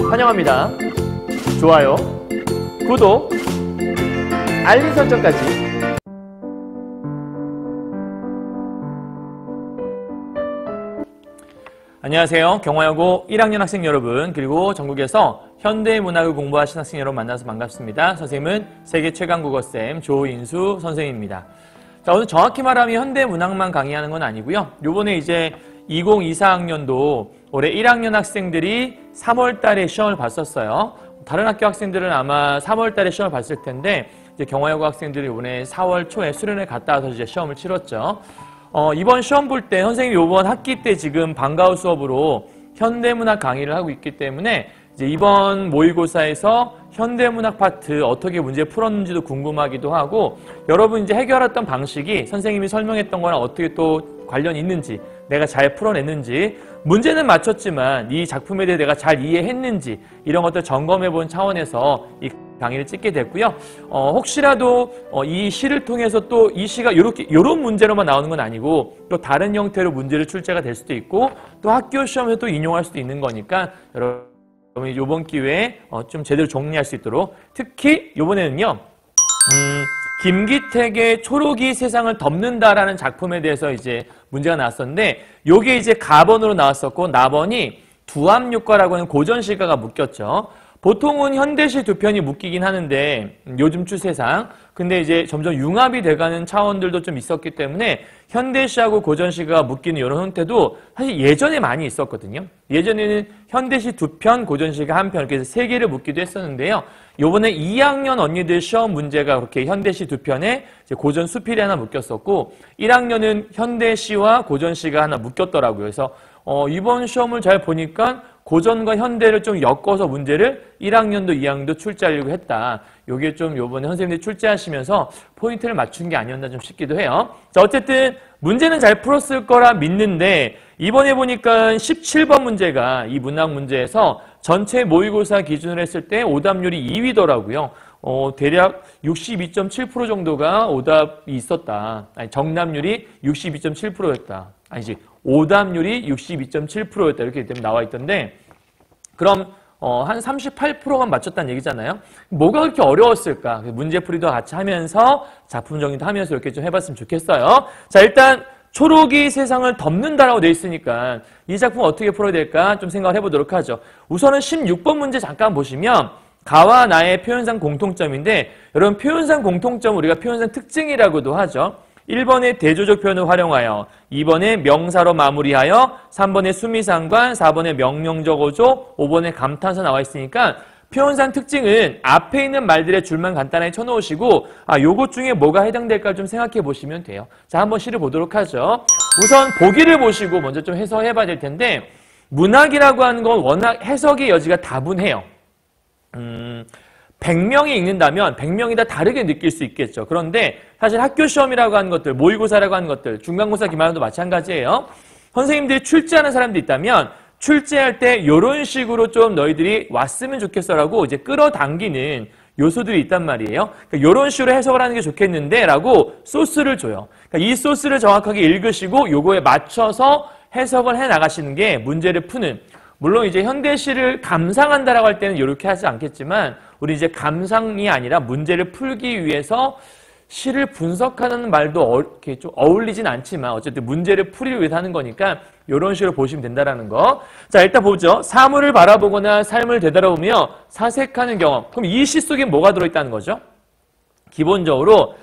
환영합니다. 좋아요, 구독, 알림 설정까지. 안녕하세요. 경화여고 1학년 학생 여러분, 그리고 전국에서 현대문학을 공부하신 학생 여러분 만나서 반갑습니다. 선생님은 세계 최강국어쌤 조인수 선생님입니다. 자, 오늘 정확히 말하면 현대문학만 강의하는 건 아니고요. 요번에 이제 2024학년도 올해 1학년 학생들이 3월 달에 시험을 봤었어요. 다른 학교 학생들은 아마 3월 달에 시험을 봤을 텐데, 이제 경화여고 학생들이 이번에 4월 초에 수련회 갔다 와서 이제 시험을 치렀죠. 이번 시험 볼 때 선생님이 이번 학기 때 지금 방과후 수업으로 현대문학 강의를 하고 있기 때문에 이제 이번 모의고사에서 현대문학 파트 어떻게 문제 풀었는지도 궁금하기도 하고, 여러분 이제 해결했던 방식이 선생님이 설명했던 거랑 어떻게 또 관련이 있는지, 내가 잘 풀어냈는지, 문제는 맞췄지만 이 작품에 대해 내가 잘 이해했는지, 이런 것들 점검해 본 차원에서 이 강의를 찍게 됐고요. 혹시라도 이 시를 통해서 또 이 시가 요런 문제로만 나오는 건 아니고 또 다른 형태로 문제를 출제가 될 수도 있고 또 학교 시험에서 또 인용할 수도 있는 거니까 여러분 이번 기회에 좀 제대로 정리할 수 있도록, 특히 이번에는요 김기택의 초록이 세상을 덮는다라는 작품에 대해서 이제 문제가 나왔었는데, 요게 이제 가번으로 나왔었고 나번이 두압육과라고 하는 고전시가가 묶였죠. 보통은 현대시 두 편이 묶이긴 하는데 요즘 추세상, 근데 이제 점점 융합이 돼가는 차원들도 좀 있었기 때문에 현대시하고 고전시가 묶이는 이런 형태도 사실 예전에 많이 있었거든요. 예전에는 현대시 두 편, 고전시가 한 편, 이렇게 해서 세 개를 묶기도 했었는데요. 요번에 2학년 언니들 시험 문제가 그렇게 현대시 두 편에 고전 수필이 하나 묶였었고, 1학년은 현대시와 고전시가 하나 묶였더라고요. 그래서 이번 시험을 잘 보니까 고전과 현대를 좀 엮어서 문제를 1학년도 2학년도 출제하려고 했다. 요게 좀 요번에 선생님들이 출제하시면서 포인트를 맞춘 게 아니었나 좀 싶기도 해요. 자, 어쨌든 문제는 잘 풀었을 거라 믿는데, 이번에 보니까 17번 문제가 이 문학 문제에서 전체 모의고사 기준으로 했을 때 오답률이 2위더라고요. 대략 62.7% 정도가 오답이 있었다. 아니, 정답률이 62.7%였다. 아니지, 오답률이 62.7%였다. 이렇게 나와 있던데, 그럼 한 38%만 맞췄다는 얘기잖아요. 뭐가 그렇게 어려웠을까? 문제풀이도 같이 하면서 작품 정리도 하면서 이렇게 좀 해봤으면 좋겠어요. 자, 일단 초록이 세상을 덮는다라고 되어 있으니까 이 작품 어떻게 풀어야 될까 좀 생각을 해보도록 하죠. 우선은 16번 문제 잠깐 보시면 가와 나의 표현상 공통점인데, 여러분 표현상 공통점 우리가 표현상 특징이라고도 하죠. 1번에 대조적 표현을 활용하여, 2번에 명사로 마무리하여, 3번에 수미상관, 4번에 명령적 어조, 5번에 감탄사 나와 있으니까 표현상 특징은 앞에 있는 말들의 줄만 간단하게 쳐놓으시고, 요것 중에 뭐가 해당될까 좀 생각해 보시면 돼요. 자, 한번 시를 보도록 하죠. 우선 보기를 보시고 먼저 좀 해석해 봐야 될 텐데, 문학이라고 하는 건 워낙 해석의 여지가 다분해요. 100명이 읽는다면 100명이 다 다르게 느낄 수 있겠죠. 그런데 사실 학교 시험이라고 하는 것들, 모의고사라고 하는 것들, 중간고사, 기말고사도 마찬가지예요. 선생님들이 출제하는 사람도 있다면 출제할 때 이런 식으로 좀 너희들이 왔으면 좋겠어라고 이제 끌어당기는 요소들이 있단 말이에요. 그러니까 이런 식으로 해석을 하는 게 좋겠는데 라고 소스를 줘요. 그러니까 이 소스를 정확하게 읽으시고 요거에 맞춰서 해석을 해 나가시는 게 문제를 푸는, 물론 이제 현대시를 감상한다라고 할 때는 이렇게 하지 않겠지만, 우리 이제 감상이 아니라 문제를 풀기 위해서 시를 분석하는 말도 이렇게 좀 어울리진 않지만 어쨌든 문제를 풀기 위해서 하는 거니까 이런 식으로 보시면 된다라는 거. 자, 일단 보죠. 사물을 바라보거나 삶을 되돌아보며 사색하는 경험. 그럼 이 시 속에 뭐가 들어있다는 거죠? 기본적으로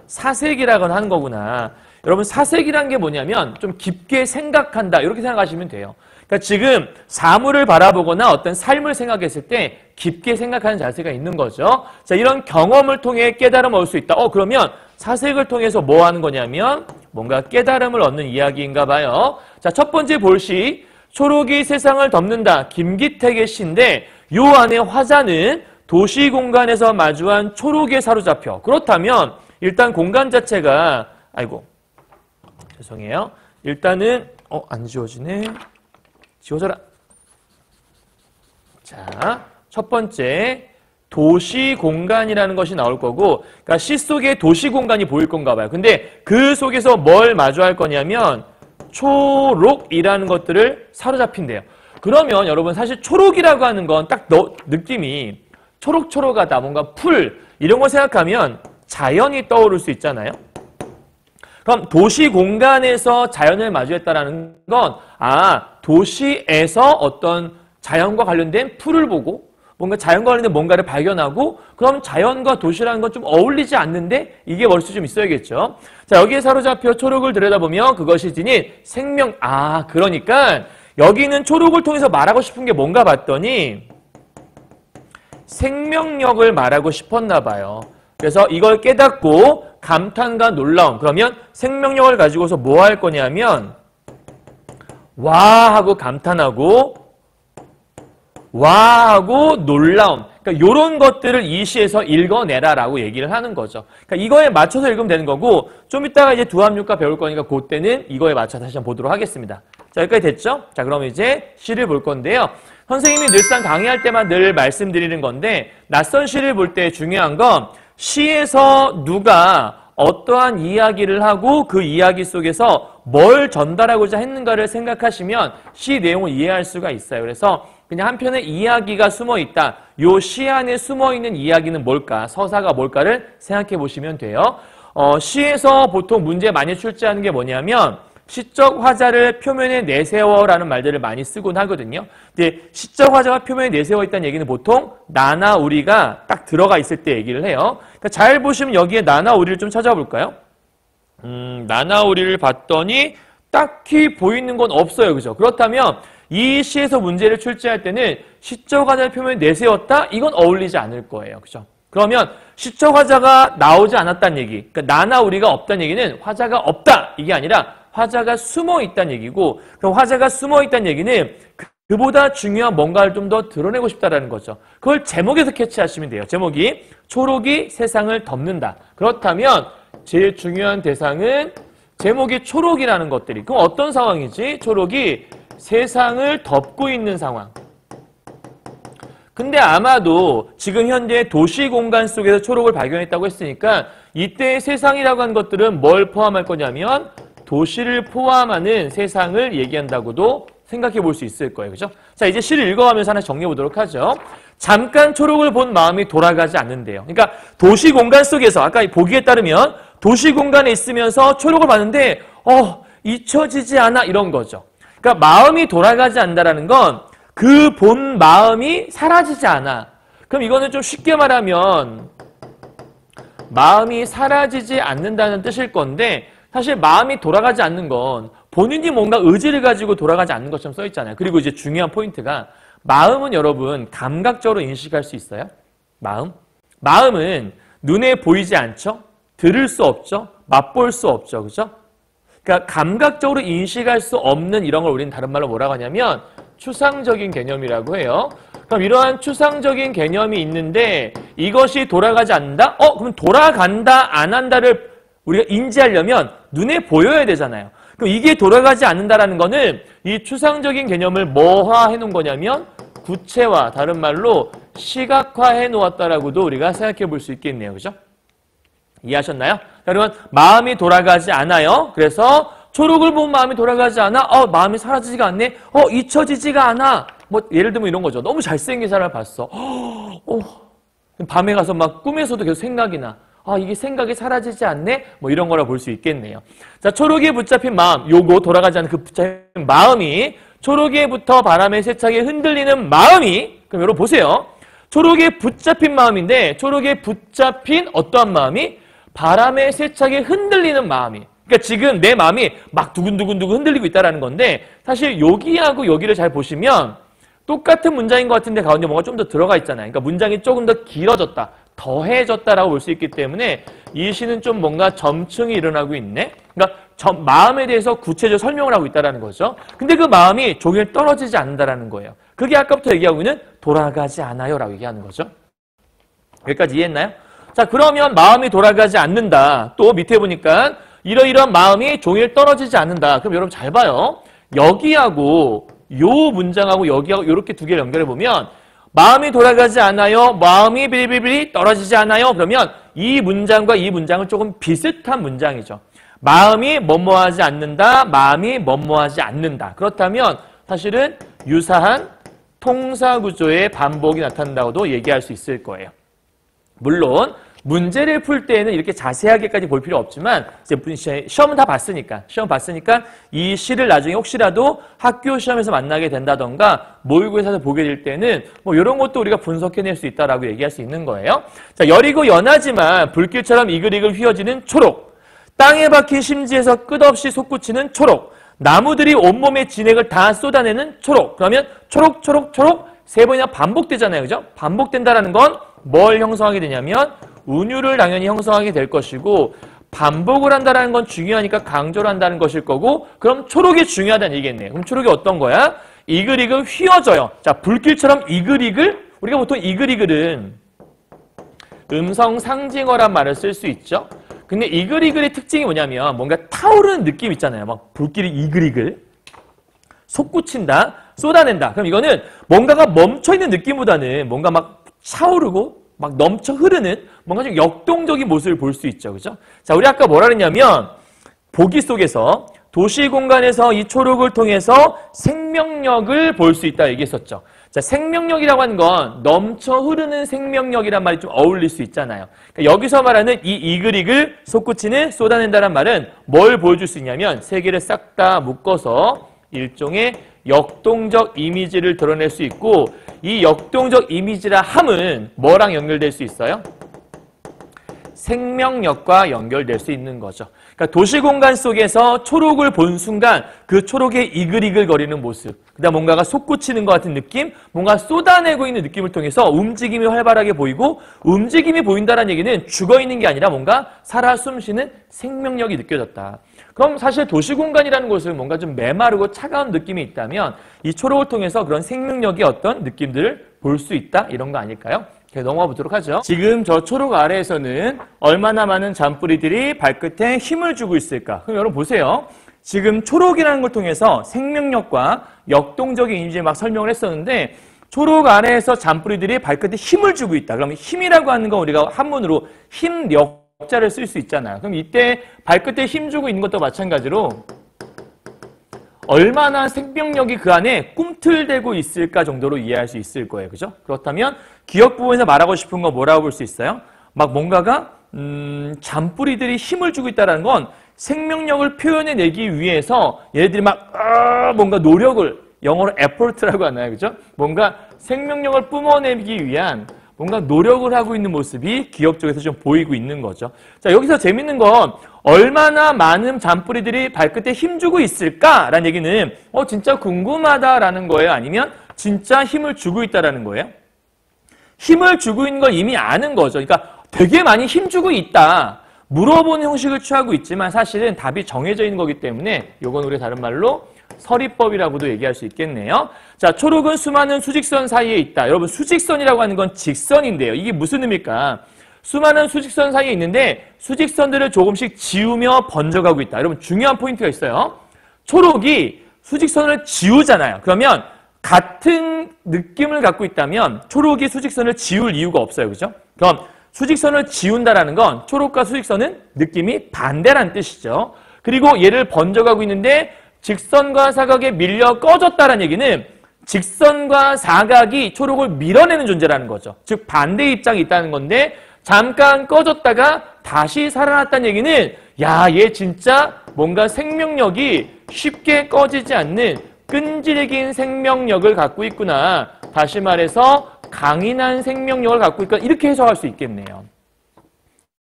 사색이라고 하는 거구나. 여러분 사색이란 게 뭐냐면 좀 깊게 생각한다, 이렇게 생각하시면 돼요. 그러니까 지금 사물을 바라보거나 어떤 삶을 생각했을 때 깊게 생각하는 자세가 있는 거죠. 자, 이런 경험을 통해 깨달음을 얻을 수 있다. 그러면 사색을 통해서 뭐 하는 거냐면 뭔가 깨달음을 얻는 이야기인가 봐요. 자, 첫 번째 볼 시, 초록이 세상을 덮는다. 김기택의 시인데, 요 안에 화자는 도시 공간에서 마주한 초록에 사로잡혀. 그렇다면 일단 공간 자체가, 죄송해요. 일단은 안 지워지네. 지워져라. 자, 첫 번째 도시 공간이라는 것이 나올 거고, 그러니까 시 속에 도시 공간이 보일 건가 봐요. 근데 그 속에서 뭘 마주할 거냐면 초록이라는 것들을 사로잡힌대요. 그러면 여러분 사실 초록이라고 하는 건 딱 느낌이 초록초록하다, 뭔가 풀 이런 걸 생각하면 자연이 떠오를 수 있잖아요. 그럼 도시 공간에서 자연을 마주했다라는 건 도시에서 어떤 자연과 관련된 풀을 보고 뭔가 자연과 관련된 뭔가를 발견하고 그럼 자연과 도시라는 건 좀 어울리지 않는데 이게 머릿속에 좀 있어야겠죠. 자, 여기에 사로잡혀 초록을 들여다보면 그것이 지닌 생명. 그러니까 여기 있는 초록을 통해서 말하고 싶은 게 뭔가 봤더니 생명력을 말하고 싶었나 봐요. 그래서 이걸 깨닫고 감탄과 놀라움. 그러면 생명력을 가지고서 뭐 할 거냐면 와 하고 감탄하고 와 하고 놀라움. 그러니까 이런 것들을 이 시에서 읽어내라라고 얘기를 하는 거죠. 그러니까 이거에 맞춰서 읽으면 되는 거고 좀 이따가 이제 두합육과 배울 거니까 그때는 이거에 맞춰서 다시 한번 보도록 하겠습니다. 자, 여기까지 됐죠? 자, 그럼 이제 시를 볼 건데요. 선생님이 늘상 강의할 때만 늘 말씀드리는 건데 낯선 시를 볼 때 중요한 건 시에서 누가 어떠한 이야기를 하고 그 이야기 속에서 뭘 전달하고자 했는가를 생각하시면 시 내용을 이해할 수가 있어요. 그래서 그냥 한편의 이야기가 숨어있다. 요 시 안에 숨어있는 이야기는 뭘까? 서사가 뭘까를 생각해 보시면 돼요. 시에서 보통 문제 많이 출제하는 게 뭐냐면 시적 화자를 표면에 내세워라는 말들을 많이 쓰곤 하거든요. 근데 시적 화자가 표면에 내세워 있다는 얘기는 보통 나나 우리가 딱 들어가 있을 때 얘기를 해요. 그러니까 잘 보시면 여기에 나나 우리를 좀 찾아볼까요? 나나 우리를 봤더니 딱히 보이는 건 없어요. 그죠? 그렇다면 이 시에서 문제를 출제할 때는 시적 화자를 표면에 내세웠다? 이건 어울리지 않을 거예요. 그죠? 그러면 시적 화자가 나오지 않았다는 얘기. 그러니까 나나 우리가 없다는 얘기는 화자가 없다. 이게 아니라 화자가 숨어 있다는 얘기고, 그럼 화자가 숨어 있다는 얘기는 그보다 중요한 뭔가를 좀 더 드러내고 싶다라는 거죠. 그걸 제목에서 캐치하시면 돼요. 제목이 초록이 세상을 덮는다. 그렇다면 제일 중요한 대상은 제목이 초록이라는 것들이. 그럼 어떤 상황이지? 초록이 세상을 덮고 있는 상황. 근데 아마도 지금 현재 도시 공간 속에서 초록을 발견했다고 했으니까 이때 세상이라고 하는 것들은 뭘 포함할 거냐면 도시를 포함하는 세상을 얘기한다고도 생각해 볼 수 있을 거예요. 그죠? 자, 이제 시를 읽어가면서 하나 정리해 보도록 하죠. 잠깐 초록을 본 마음이 돌아가지 않는데요. 그러니까 도시 공간 속에서 아까 보기에 따르면 도시 공간에 있으면서 초록을 봤는데 잊혀지지 않아 이런 거죠. 그러니까 마음이 돌아가지 않는다라는 건 그 본 마음이 사라지지 않아. 그럼 이거는 좀 쉽게 말하면 마음이 사라지지 않는다는 뜻일 건데 사실 마음이 돌아가지 않는 건 본인이 뭔가 의지를 가지고 돌아가지 않는 것처럼 써 있잖아요. 그리고 이제 중요한 포인트가 마음은 여러분 감각적으로 인식할 수 있어요? 마음은 눈에 보이지 않죠? 들을 수 없죠? 맛볼 수 없죠. 그죠? 그러니까 감각적으로 인식할 수 없는 이런 걸 우리는 다른 말로 뭐라고 하냐면 추상적인 개념이라고 해요. 그럼 이러한 추상적인 개념이 있는데 이것이 돌아가지 않는다? 그럼 돌아간다, 안 한다를 우리가 인지하려면 눈에 보여야 되잖아요. 그럼 이게 돌아가지 않는다라는 거는 이 추상적인 개념을 뭐화해 놓은 거냐면 구체화, 다른 말로 시각화해 놓았다라고도 우리가 생각해 볼 수 있겠네요. 그죠? 이해하셨나요? 여러분, 마음이 돌아가지 않아요. 그래서 초록을 본 마음이 돌아가지 않아? 마음이 사라지지가 않네? 잊혀지지가 않아? 뭐 예를 들면 이런 거죠. 너무 잘생긴 사람을 봤어. 밤에 가서 막 꿈에서도 계속 생각이 나. 이게 생각이 사라지지 않네? 뭐 이런 거라 볼 수 있겠네요. 자, 초록이에 붙잡힌 마음, 요거 돌아가지 않는 그 붙잡힌 마음이 초록이에부터 바람의 세차게 흔들리는 마음이, 그럼 여러분 보세요. 초록이에 붙잡힌 마음인데 초록이에 붙잡힌 어떠한 마음이? 바람의 세차게 흔들리는 마음이. 그러니까 지금 내 마음이 막 두근두근두근 흔들리고 있다는 건데 사실 여기하고 여기를 잘 보시면 똑같은 문장인 것 같은데 가운데 뭔가 좀 더 들어가 있잖아요. 그러니까 문장이 조금 더 길어졌다, 더해졌다라고 볼 수 있기 때문에 이 시는 좀 뭔가 점층이 일어나고 있네. 그러니까 마음에 대해서 구체적으로 설명을 하고 있다는 거죠. 근데 그 마음이 종일 떨어지지 않는다는 거예요. 그게 아까부터 얘기하고 있는 돌아가지 않아요라고 얘기하는 거죠. 여기까지 이해했나요? 자, 그러면 마음이 돌아가지 않는다. 또 밑에 보니까 이러이러한 마음이 종일 떨어지지 않는다. 그럼 여러분 잘 봐요. 여기하고 요 문장하고 여기하고 이렇게 두 개를 연결해 보면 마음이 돌아가지 않아요. 마음이 비리비리 떨어지지 않아요. 그러면 이 문장과 이 문장은 조금 비슷한 문장이죠. 마음이 뭐뭐하지 않는다. 마음이 뭐뭐하지 않는다. 그렇다면 사실은 유사한 통사구조의 반복이 나타난다고도 얘기할 수 있을 거예요. 물론 문제를 풀 때에는 이렇게 자세하게까지 볼 필요 없지만 이제 시험은 다 봤으니까 이 시를 나중에 혹시라도 학교 시험에서 만나게 된다던가 모의고사에서 보게 될 때는 뭐 이런 것도 우리가 분석해낼 수 있다라고 얘기할 수 있는 거예요. 자, 여리고 연하지만 불길처럼 이글이글 휘어지는 초록, 땅에 박힌 심지에서 끝없이 솟구치는 초록, 나무들이 온몸에 진액을 다 쏟아내는 초록. 그러면 초록 초록 초록 세 번이나 반복되잖아요. 그죠? 반복된다라는 건 뭘 형성하게 되냐면 운율을 당연히 형성하게 될 것이고, 반복을 한다는 건 중요하니까 강조를 한다는 것일 거고, 그럼 초록이 중요하다는 얘기겠네요. 그럼 초록이 어떤 거야? 이글이글 휘어져요. 자, 불길처럼 이글이글? 우리가 보통 이글이글은 음성 상징어란 말을 쓸 수 있죠. 근데 이글이글의 특징이 뭐냐면 뭔가 타오르는 느낌 있잖아요. 막 불길이 이글이글 솟구친다, 쏟아낸다. 그럼 이거는 뭔가가 멈춰있는 느낌보다는 뭔가 막 차오르고 막 넘쳐 흐르는 뭔가 좀 역동적인 모습을 볼 수 있죠. 그죠? 자, 우리 아까 뭐라 그랬냐면 보기 속에서 도시 공간에서 이 초록을 통해서 생명력을 볼 수 있다 얘기했었죠. 자, 생명력이라고 하는 건 넘쳐 흐르는 생명력이란 말이 좀 어울릴 수 있잖아요. 그러니까 여기서 말하는 이 이글이글 솟구치는 쏟아낸다는 말은 뭘 보여줄 수 있냐면 세 개를 싹 다 묶어서 일종의 역동적 이미지를 드러낼 수 있고, 이 역동적 이미지라 함은 뭐랑 연결될 수 있어요? 생명력과 연결될 수 있는 거죠. 그러니까 도시공간 속에서 초록을 본 순간 그 초록의 이글이글 거리는 모습, 그다음 뭔가가 솟구치는 것 같은 느낌, 뭔가 쏟아내고 있는 느낌을 통해서 움직임이 활발하게 보이고, 움직임이 보인다는 얘기는 죽어있는 게 아니라 뭔가 살아 숨쉬는 생명력이 느껴졌다. 그럼 사실 도시공간이라는 곳은 뭔가 좀 메마르고 차가운 느낌이 있다면 이 초록을 통해서 그런 생명력의 어떤 느낌들을 볼 수 있다, 이런 거 아닐까요? 넘어가 보도록 하죠. 지금 저 초록 아래에서는 얼마나 많은 잔뿌리들이 발끝에 힘을 주고 있을까? 그럼 여러분 보세요. 지금 초록이라는 걸 통해서 생명력과 역동적인 이미지를 막 설명을 했었는데, 초록 아래에서 잔뿌리들이 발끝에 힘을 주고 있다. 그러면 힘이라고 하는 건 우리가 한문으로 힘력자를 쓸 수 있잖아요. 그럼 이때 발끝에 힘 주고 있는 것도 마찬가지로 얼마나 생명력이 그 안에 꿈틀대고 있을까 정도로 이해할 수 있을 거예요. 그죠? 그렇다면 기억 부분에서 말하고 싶은 건 뭐라고 볼 수 있어요? 막 뭔가가 잔뿌리들이 힘을 주고 있다는 건 생명력을 표현해내기 위해서 얘네들이 막 뭔가 노력을, 영어로 effort라고 하나요? 그죠? 뭔가 생명력을 뿜어내기 위한 뭔가 노력을 하고 있는 모습이 기억 쪽에서 좀 보이고 있는 거죠. 자, 여기서 재밌는 건 얼마나 많은 잔뿌리들이 발끝에 힘주고 있을까라는 얘기는 진짜 궁금하다라는 거예요? 아니면 진짜 힘을 주고 있다라는 거예요? 힘을 주고 있는 걸 이미 아는 거죠. 그러니까 되게 많이 힘주고 있다. 물어보는 형식을 취하고 있지만 사실은 답이 정해져 있는 거기 때문에 이건 우리 다른 말로 서리법이라고도 얘기할 수 있겠네요. 자, 초록은 수많은 수직선 사이에 있다. 여러분, 수직선이라고 하는 건 직선인데요. 이게 무슨 의미일까? 수많은 수직선 사이에 있는데 수직선들을 조금씩 지우며 번져가고 있다. 여러분, 중요한 포인트가 있어요. 초록이 수직선을 지우잖아요. 그러면 같은 느낌을 갖고 있다면 초록이 수직선을 지울 이유가 없어요. 그죠? 그럼 수직선을 지운다라는 건 초록과 수직선은 느낌이 반대란 뜻이죠. 그리고 얘를 번져가고 있는데 직선과 사각에 밀려 꺼졌다는 얘기는 직선과 사각이 초록을 밀어내는 존재라는 거죠. 즉 반대 입장이 있다는 건데 잠깐 꺼졌다가 다시 살아났다는 얘기는 야, 얘 진짜 뭔가 생명력이 쉽게 꺼지지 않는 끈질긴 생명력을 갖고 있구나. 다시 말해서 강인한 생명력을 갖고 있구나. 이렇게 해석할 수 있겠네요.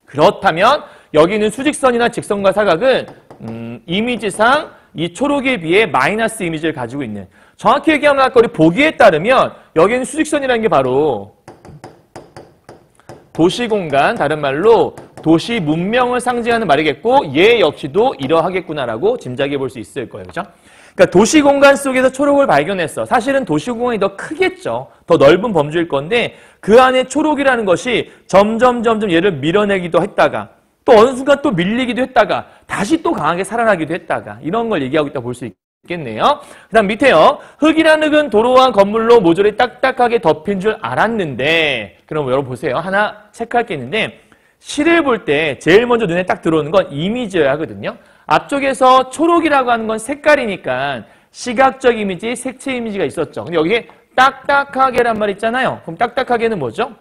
그렇다면 여기 있는 수직선이나 직선과 사각은 이미지상 이 초록에 비해 마이너스 이미지를 가지고 있는, 정확히 얘기하면 아까 우리 보기에 따르면 여기는 수직선이라는 게 바로 도시공간, 다른 말로 도시 문명을 상징하는 말이겠고 얘 역시도 이러하겠구나라고 짐작해 볼 수 있을 거예요. 그죠? 그러니까 도시공간 속에서 초록을 발견했어. 사실은 도시공간이 더 크겠죠. 더 넓은 범주일 건데 그 안에 초록이라는 것이 점점 얘를 밀어내기도 했다가 또 어느 순간 또 밀리기도 했다가 다시 또 강하게 살아나기도 했다가 이런 걸 얘기하고 있다 볼 수 있겠네요. 그 다음 밑에요. 흙이란 흙은 도로와 건물로 모조리 딱딱하게 덮인 줄 알았는데, 그럼 여러분 보세요. 하나 체크할 게 있는데 시를 볼 때 제일 먼저 눈에 딱 들어오는 건 이미지여야 하거든요. 앞쪽에서 초록이라고 하는 건 색깔이니까 시각적 이미지, 색채 이미지가 있었죠. 근데 여기에 딱딱하게란 말 있잖아요. 그럼 딱딱하게는 뭐죠?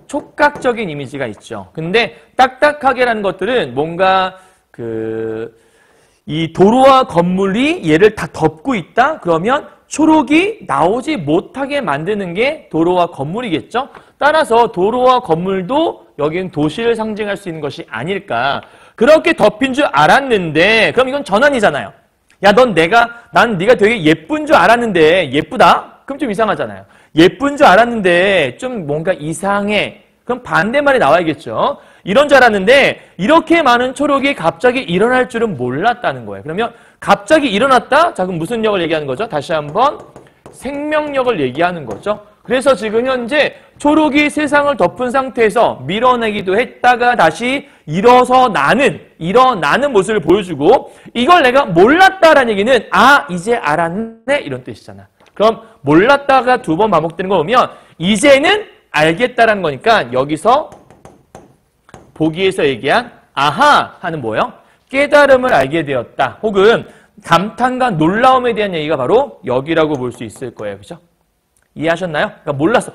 촉각적인 이미지가 있죠. 근데 딱딱하게라는 것들은 뭔가 이 도로와 건물이 얘를 다 덮고 있다? 그러면 초록이 나오지 못하게 만드는 게 도로와 건물이겠죠? 따라서 도로와 건물도 여기는 도시를 상징할 수 있는 것이 아닐까. 그렇게 덮인 줄 알았는데, 그럼 이건 전환이잖아요. 야, 난 네가 되게 예쁜 줄 알았는데, 예쁘다? 그럼 좀 이상하잖아요. 예쁜 줄 알았는데, 좀 뭔가 이상해. 그럼 반대말이 나와야겠죠. 이런 줄 알았는데, 이렇게 많은 초록이 갑자기 일어날 줄은 몰랐다는 거예요. 그러면 갑자기 일어났다? 자, 그럼 무슨 역을 얘기하는 거죠? 다시 한번 생명력을 얘기하는 거죠. 그래서 지금 현재 초록이 세상을 덮은 상태에서 밀어내기도 했다가 다시 일어나는 모습을 보여주고, 이걸 내가 몰랐다라는 얘기는 이제 알았네 이런 뜻이잖아. 그럼 몰랐다가 두 번 반복되는 거 보면 이제는 알겠다라는 거니까 여기서 보기에서 얘기한 아하 하는 뭐예요? 깨달음을 알게 되었다. 혹은 감탄과 놀라움에 대한 얘기가 바로 여기라고 볼 수 있을 거예요. 그죠? 이해하셨나요? 그러니까 몰랐어.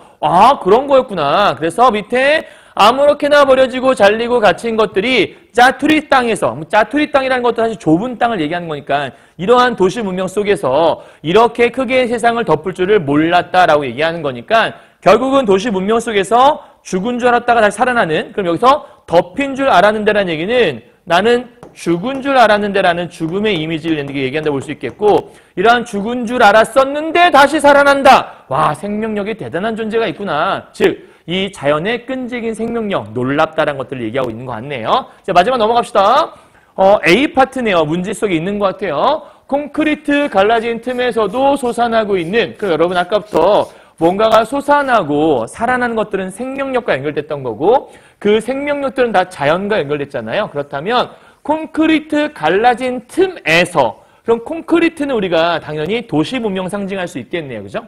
그런 거였구나. 그래서 밑에 아무렇게나 버려지고 잘리고 갇힌 것들이 짜투리 땅에서, 짜투리 땅이라는 것도 사실 좁은 땅을 얘기하는 거니까 이러한 도시 문명 속에서 이렇게 크게 세상을 덮을 줄을 몰랐다라고 얘기하는 거니까 결국은 도시 문명 속에서 죽은 줄 알았다가 다시 살아나는, 그럼 여기서 덮인 줄 알았는데라는 얘기는 나는 죽은 줄 알았는데라는 죽음의 이미지를 얘기한다고 볼 수 있겠고, 이러한 죽은 줄 알았었는데 다시 살아난다. 와, 생명력이 대단한 존재가 있구나. 즉, 이 자연의 끈질긴 생명력, 놀랍다라는 것들을 얘기하고 있는 것 같네요. 자, 마지막 넘어갑시다. A 파트네요. 문제 속에 있는 것 같아요. 콘크리트 갈라진 틈에서도 솟아나고 있는, 여러분 아까부터 뭔가가 솟아나고 살아나는 것들은 생명력과 연결됐던 거고, 그 생명력들은 다 자연과 연결됐잖아요. 그렇다면 콘크리트 갈라진 틈에서, 그럼 콘크리트는 우리가 당연히 도시 문명 상징할 수 있겠네요. 그죠?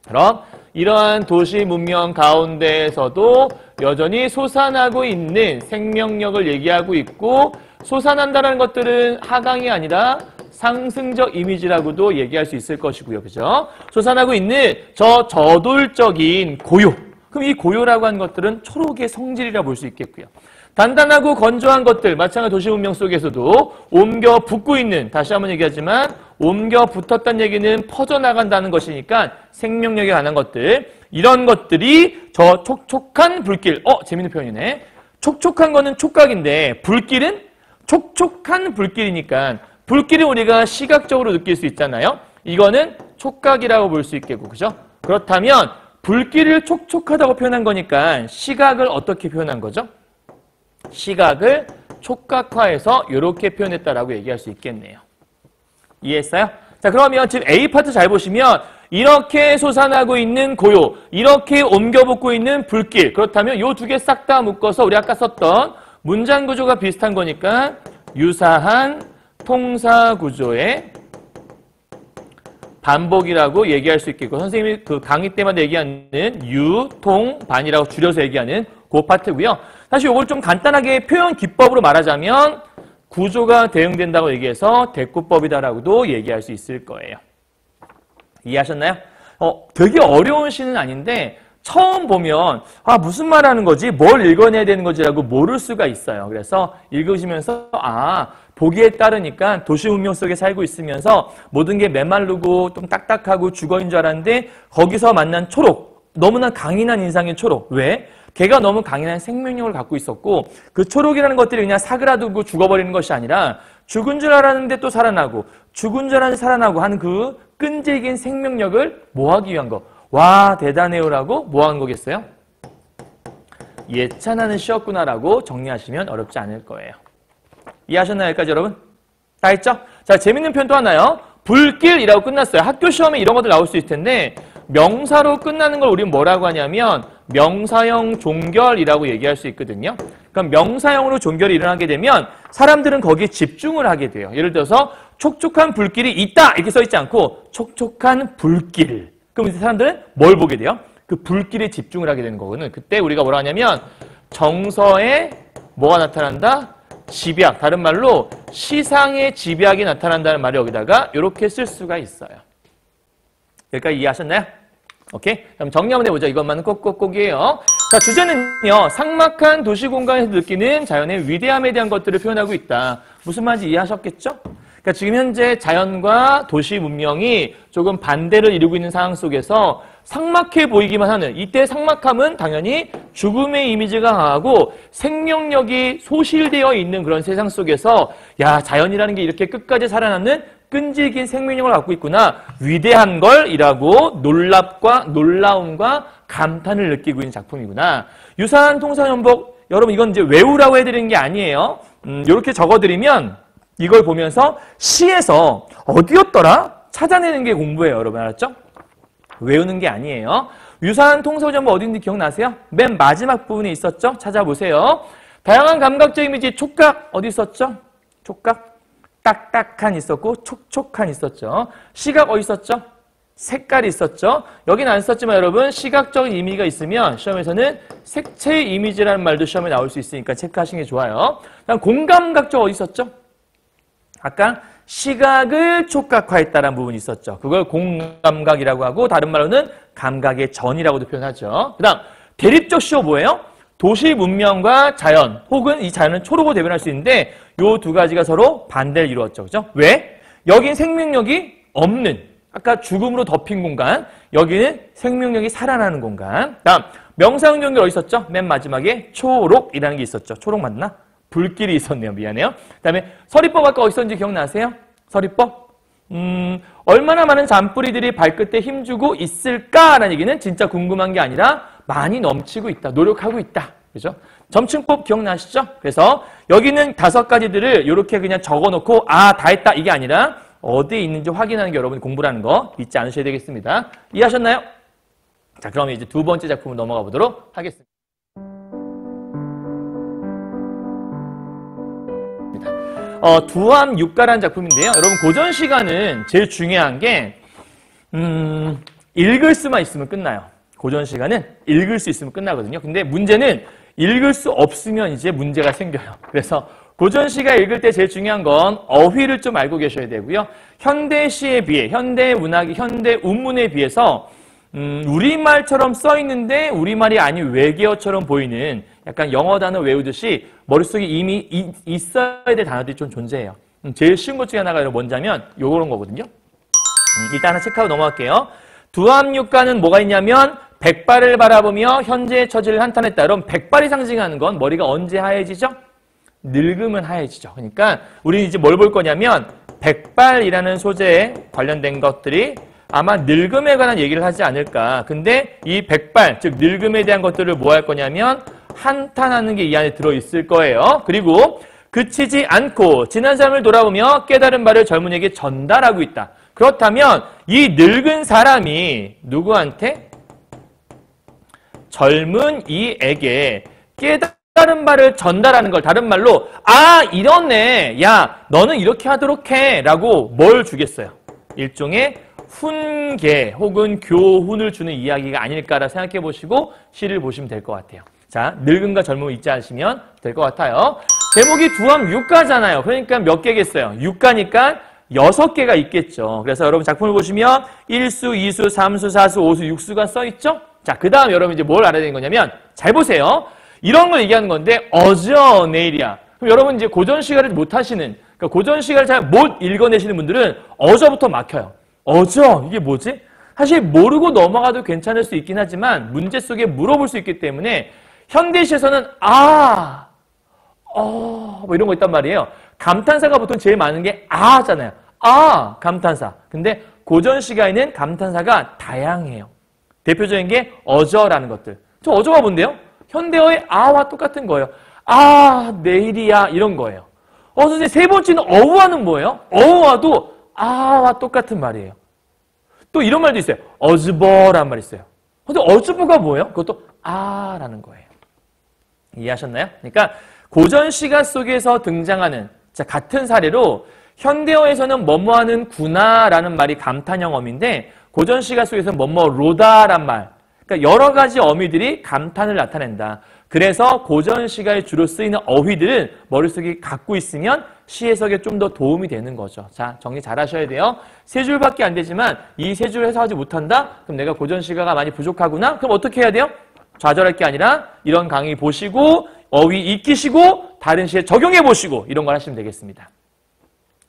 그럼 이러한 도시 문명 가운데에서도 여전히 솟아나고 있는 생명력을 얘기하고 있고, 솟아난다는 것들은 하강이 아니라 상승적 이미지라고도 얘기할 수 있을 것이고요. 그죠? 솟아나고 있는 저돌적인 고요. 그럼 이 고요라고 하는 것들은 초록의 성질이라 볼 수 있겠고요. 단단하고 건조한 것들, 마찬가지 도시 문명 속에서도 옮겨 붙고 있는, 다시 한번 얘기하지만 옮겨 붙었다는 얘기는 퍼져나간다는 것이니까 생명력에 관한 것들, 이런 것들이 저 촉촉한 불길. 재밌는 표현이네. 촉촉한 거는 촉각인데 불길은 촉촉한 불길이니까 불길을 우리가 시각적으로 느낄 수 있잖아요. 이거는 촉각이라고 볼 수 있겠고, 그죠? 그렇다면 불길을 촉촉하다고 표현한 거니까 시각을 어떻게 표현한 거죠? 시각을 촉각화해서 이렇게 표현했다라고 얘기할 수 있겠네요. 이해했어요? 자, 그러면 지금 A 파트 잘 보시면 이렇게 솟아나고 있는 고요, 이렇게 옮겨붙고 있는 불길, 그렇다면 이 두 개 싹 다 묶어서 우리 아까 썼던 문장 구조가 비슷한 거니까 유사한 통사 구조의 반복이라고 얘기할 수 있겠고, 선생님이 그 강의 때마다 얘기하는 유통반이라고 줄여서 얘기하는 그 파트고요. 사실 이걸 좀 간단하게 표현 기법으로 말하자면 구조가 대응된다고 얘기해서 대꾸법이다라고도 얘기할 수 있을 거예요. 이해하셨나요? 되게 어려운 시는 아닌데 처음 보면 무슨 말 하는 거지? 뭘 읽어내야 되는 거지라고 모를 수가 있어요. 그래서 읽으시면서 보기에 따르니까 도시 문명 속에 살고 있으면서 모든 게 메마르고 좀 딱딱하고 죽어인 줄 알았는데 거기서 만난 초록, 너무나 강인한 인상의 초록. 왜? 걔가 너무 강인한 생명력을 갖고 있었고 그 초록이라는 것들이 그냥 사그라들고 죽어버리는 것이 아니라 죽은 줄 알았는데 또 살아나고 죽은 줄 알았는데 살아나고 하는 그 끈질긴 생명력을 뭐하기 위한 거. 와, 대단해요라고 뭐 하는 거겠어요? 예찬하는 시였구나라고 정리하시면 어렵지 않을 거예요. 이해하셨나요? 여기까지 여러분? 다 했죠? 자, 재밌는 표현 또 하나요. 불길이라고 끝났어요. 학교 시험에 이런 것들 나올 수 있을 텐데 명사로 끝나는 걸 우리는 뭐라고 하냐면 명사형 종결이라고 얘기할 수 있거든요. 그럼 명사형으로 종결이 일어나게 되면 사람들은 거기에 집중을 하게 돼요. 예를 들어서 촉촉한 불길이 있다 이렇게 써있지 않고 촉촉한 불길. 그럼 이제 사람들은 뭘 보게 돼요? 그 불길에 집중을 하게 되는 거거든요. 그때 우리가 뭐라 하냐면 정서에 뭐가 나타난다? 집약, 다른 말로 시상의 집약이 나타난다는 말을 여기다가 이렇게 쓸 수가 있어요. 여기까지 이해하셨나요? 오케이? 그럼 정리 한번 해보죠. 이것만은 꼭꼭꼭이에요. 자, 주제는요. 삭막한 도시 공간에서 느끼는 자연의 위대함에 대한 것들을 표현하고 있다. 무슨 말인지 이해하셨겠죠? 그러니까 지금 현재 자연과 도시 문명이 조금 반대를 이루고 있는 상황 속에서 삭막해 보이기만 하는, 이때 삭막함은 당연히 죽음의 이미지가 강하고 생명력이 소실되어 있는 그런 세상 속에서 야, 자연이라는 게 이렇게 끝까지 살아남는 끈질긴 생명력을 갖고 있구나, 위대한 걸이라고 놀라움과 감탄을 느끼고 있는 작품이구나. 유사한 통상연복, 여러분 이건 이제 외우라고 해드리는 게 아니에요. 이렇게 적어드리면 이걸 보면서 시에서 어디였더라? 찾아내는 게 공부예요. 여러분 알았죠? 외우는 게 아니에요. 유사한 통상연복 어딘지 기억나세요? 맨 마지막 부분에 있었죠? 찾아보세요. 다양한 감각적 이미지, 촉각 어디 있었죠? 촉각? 딱딱한 있었고 촉촉한 있었죠. 시각 어디 있었죠? 색깔이 있었죠. 여기는 안 썼지만 여러분 시각적인 이미지가 있으면 시험에서는 색채 이미지라는 말도 시험에 나올 수 있으니까 체크하시는 게 좋아요. 다음 공감각적 어디 있었죠? 아까 시각을 촉각화했다는 부분이 있었죠. 그걸 공감각이라고 하고 다른 말로는 감각의 전이라고도 표현하죠. 그 다음 대립적 시호 뭐예요? 도시 문명과 자연 혹은 이 자연은 초록으로 대변할 수 있는데 요 두 가지가 서로 반대를 이루었죠. 그죠? 왜? 여긴 생명력이 없는, 아까 죽음으로 덮인 공간, 여기는 생명력이 살아나는 공간. 다음 명사형 연결 어디 있었죠? 맨 마지막에 초록이라는 게 있었죠. 초록 맞나? 불길이 있었네요. 미안해요. 그 다음에 서리법 아까 어디 있었는지 기억나세요? 서리법? 얼마나 많은 잔뿌리들이 발끝에 힘주고 있을까라는 얘기는 진짜 궁금한 게 아니라 많이 넘치고 있다. 노력하고 있다. 그죠? 점층법 기억나시죠? 그래서 여기는 5가지들을 이렇게 그냥 적어놓고 아, 다 했다. 이게 아니라 어디에 있는지 확인하는 게 여러분이 공부라는 거 잊지 않으셔야 되겠습니다. 이해하셨나요? 자, 그러면 이제 두 번째 작품으로 넘어가 보도록 하겠습니다. 두암육가라는 작품인데요. 여러분 고전 시간은 제일 중요한 게 읽을 수만 있으면 끝나요. 고전 시간은 읽을 수 있으면 끝나거든요. 근데 문제는 읽을 수 없으면 이제 문제가 생겨요. 그래서 고전 시가 읽을 때 제일 중요한 건 어휘를 좀 알고 계셔야 되고요. 현대시에 비해, 현대문학이 현대 운문에 비해서 우리말처럼 써 있는데 우리말이 아닌 외계어처럼 보이는 약간 영어 단어 외우듯이 머릿속에 이미 있어야 될 단어들이 좀 존재해요. 제일 쉬운 것 중에 하나가 뭔지 하면 요런 거거든요. 일단 하나 체크하고 넘어갈게요. 두암육가는 뭐가 있냐면 백발을 바라보며 현재의 처지를 한탄했다. 그럼 백발이 상징하는 건 머리가 언제 하얘지죠? 늙으면 하얘지죠. 그러니까 우리는 이제 뭘 볼 거냐면 백발이라는 소재에 관련된 것들이 아마 늙음에 관한 얘기를 하지 않을까. 근데 이 백발, 즉 늙음에 대한 것들을 뭐 할 거냐면 한탄하는 게 이 안에 들어있을 거예요. 그리고 그치지 않고 지난 삶을 돌아보며 깨달은 바를 젊은이에게 전달하고 있다. 그렇다면 이 늙은 사람이 누구한테? 젊은 이에게 깨달은 바를 전달하는 걸 다른 말로 아, 이러네. 야, 너는 이렇게 하도록 해. 라고 뭘 주겠어요? 일종의 훈계 혹은 교훈을 주는 이야기가 아닐까라 생각해 보시고 시를 보시면 될 것 같아요. 자, 늙음과 젊음을 잊지 않으시면 될 것 같아요. 제목이 두암육가잖아요. 그러니까 몇 개겠어요? 육가니까 6개가 있겠죠. 그래서 여러분 작품을 보시면 1수, 2수, 3수, 4수, 5수, 6수가 써있죠? 자, 그 다음 여러분 이제 뭘 알아야 되는 거냐면 잘 보세요. 이런 걸 얘기하는 건데 어저 내일이야. 그럼 여러분 이제 고전 시가를 못 하시는, 그러니까 고전 시가를 잘 못 읽어내시는 분들은 어저부터 막혀요. 어저 이게 뭐지? 사실 모르고 넘어가도 괜찮을 수 있긴 하지만 문제 속에 물어볼 수 있기 때문에 현대시에서는 뭐 이런 거 있단 말이에요. 감탄사가 보통 제일 많은 게 아잖아요. 아, 감탄사. 근데 고전 시가에는 감탄사가 다양해요. 대표적인 게 어저라는 것들. 저 어저가 뭔데요? 현대어의 아와 똑같은 거예요. 아, 내일이야 이런 거예요. 선생님 세 번째는 어우와는 뭐예요? 어우와도 아와 똑같은 말이에요. 또 이런 말도 있어요. 어즈버라는 말이 있어요. 근데 어즈버가 뭐예요? 그것도 아라는 거예요. 이해하셨나요? 그러니까 고전 시가 속에서 등장하는 같은 사례로 현대어에서는 뭐뭐하는 구나라는 말이 감탄형 어미인데 고전 시가 속에서는 뭐뭐로다란 말, 그러니까 여러 가지 어미들이 감탄을 나타낸다. 그래서 고전시가에 주로 쓰이는 어휘들은 머릿속에 갖고 있으면 시 해석에 좀 더 도움이 되는 거죠. 자, 정리 잘 하셔야 돼요. 세 줄밖에 안 되지만 이 세 줄 해석하지 못한다? 그럼 내가 고전시가가 많이 부족하구나? 그럼 어떻게 해야 돼요? 좌절할 게 아니라 이런 강의 보시고 어휘 익히시고 다른 시에 적용해 보시고 이런 걸 하시면 되겠습니다.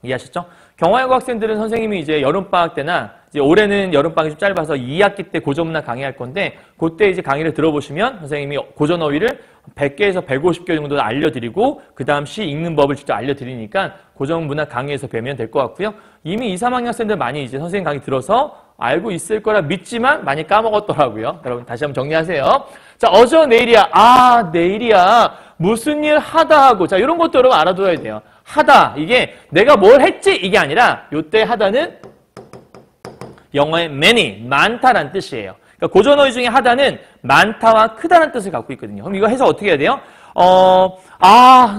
이해하셨죠? 경화여고 학생들은 선생님이 이제 여름방학 때나 이제 올해는 여름방학이 좀 짧아서 2학기 때 고전문학 강의할 건데 그때 이제 강의를 들어보시면 선생님이 고전 어휘를 100개에서 150개 정도 알려드리고 그 다음 시 읽는 법을 직접 알려드리니까 고전문학 강의에서 뵈면 될 것 같고요. 이미 2, 3학년 학생들 많이 이제 선생님 강의 들어서 알고 있을 거라 믿지만 많이 까먹었더라고요. 여러분 다시 한번 정리하세요. 자, 어저 내일이야. 아, 내일이야. 무슨 일 하다 하고. 자, 이런 것도 여러분 알아둬야 돼요. 하다. 이게 내가 뭘 했지? 이게 아니라 요때 하다는 영어의 many, 많다라는 뜻이에요. 그러니까 고전어휘 중에 하다는 많다와 크다라는 뜻을 갖고 있거든요. 그럼 이거 해서 어떻게 해야 돼요?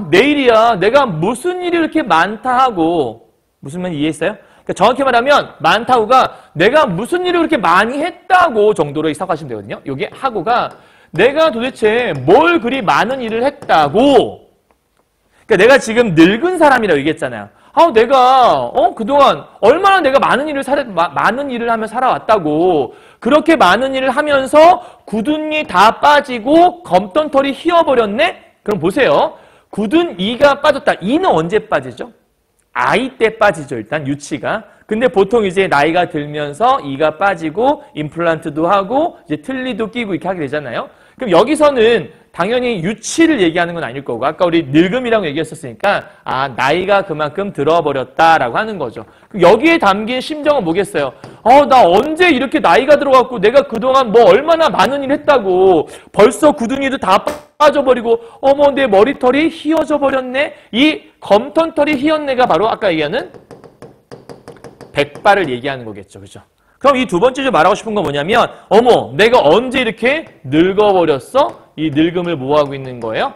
내일이야. 내가 무슨 일이 이렇게 많다 하고. 무슨 말 이해했어요? 그러니까 정확히 말하면 많다고가 내가 무슨 일을 그렇게 많이 했다고 정도로 해석하시면 되거든요. 이게 하고가 내가 도대체 뭘 그리 많은 일을 했다고. 그러니까 내가 지금 늙은 사람이라고 얘기했잖아요. 내가 그동안 얼마나 내가 많은 일을 하며 살아왔다고. 그렇게 많은 일을 하면서 굳은 이 다 빠지고 검던 털이 휘어버렸네? 그럼 보세요. 굳은 이가 빠졌다. 이는 언제 빠지죠? 아이 때 빠지죠. 일단 유치가. 근데 보통 이제 나이가 들면서 이가 빠지고 임플란트도 하고 이제 틀니도 끼고 이렇게 하게 되잖아요. 그럼 여기서는 당연히 유치를 얘기하는 건 아닐 거고 아까 우리 늙음이라고 얘기했었으니까 나이가 그만큼 들어버렸다라고 하는 거죠. 그럼 여기에 담긴 심정은 뭐겠어요? 나 언제 이렇게 나이가 들어갔고 내가 그동안 뭐 얼마나 많은 일 했다고 벌써 굳은이도 다 빠져버리고 내 머리털이 휘어져 버렸네. 이 검턴털이 휘었네가 바로 아까 얘기하는 백발을 얘기하는 거겠죠. 그죠? 그럼 이 두 번째 좀 말하고 싶은 건 뭐냐면 내가 언제 이렇게 늙어버렸어? 이 늙음을 뭐하고 있는 거예요?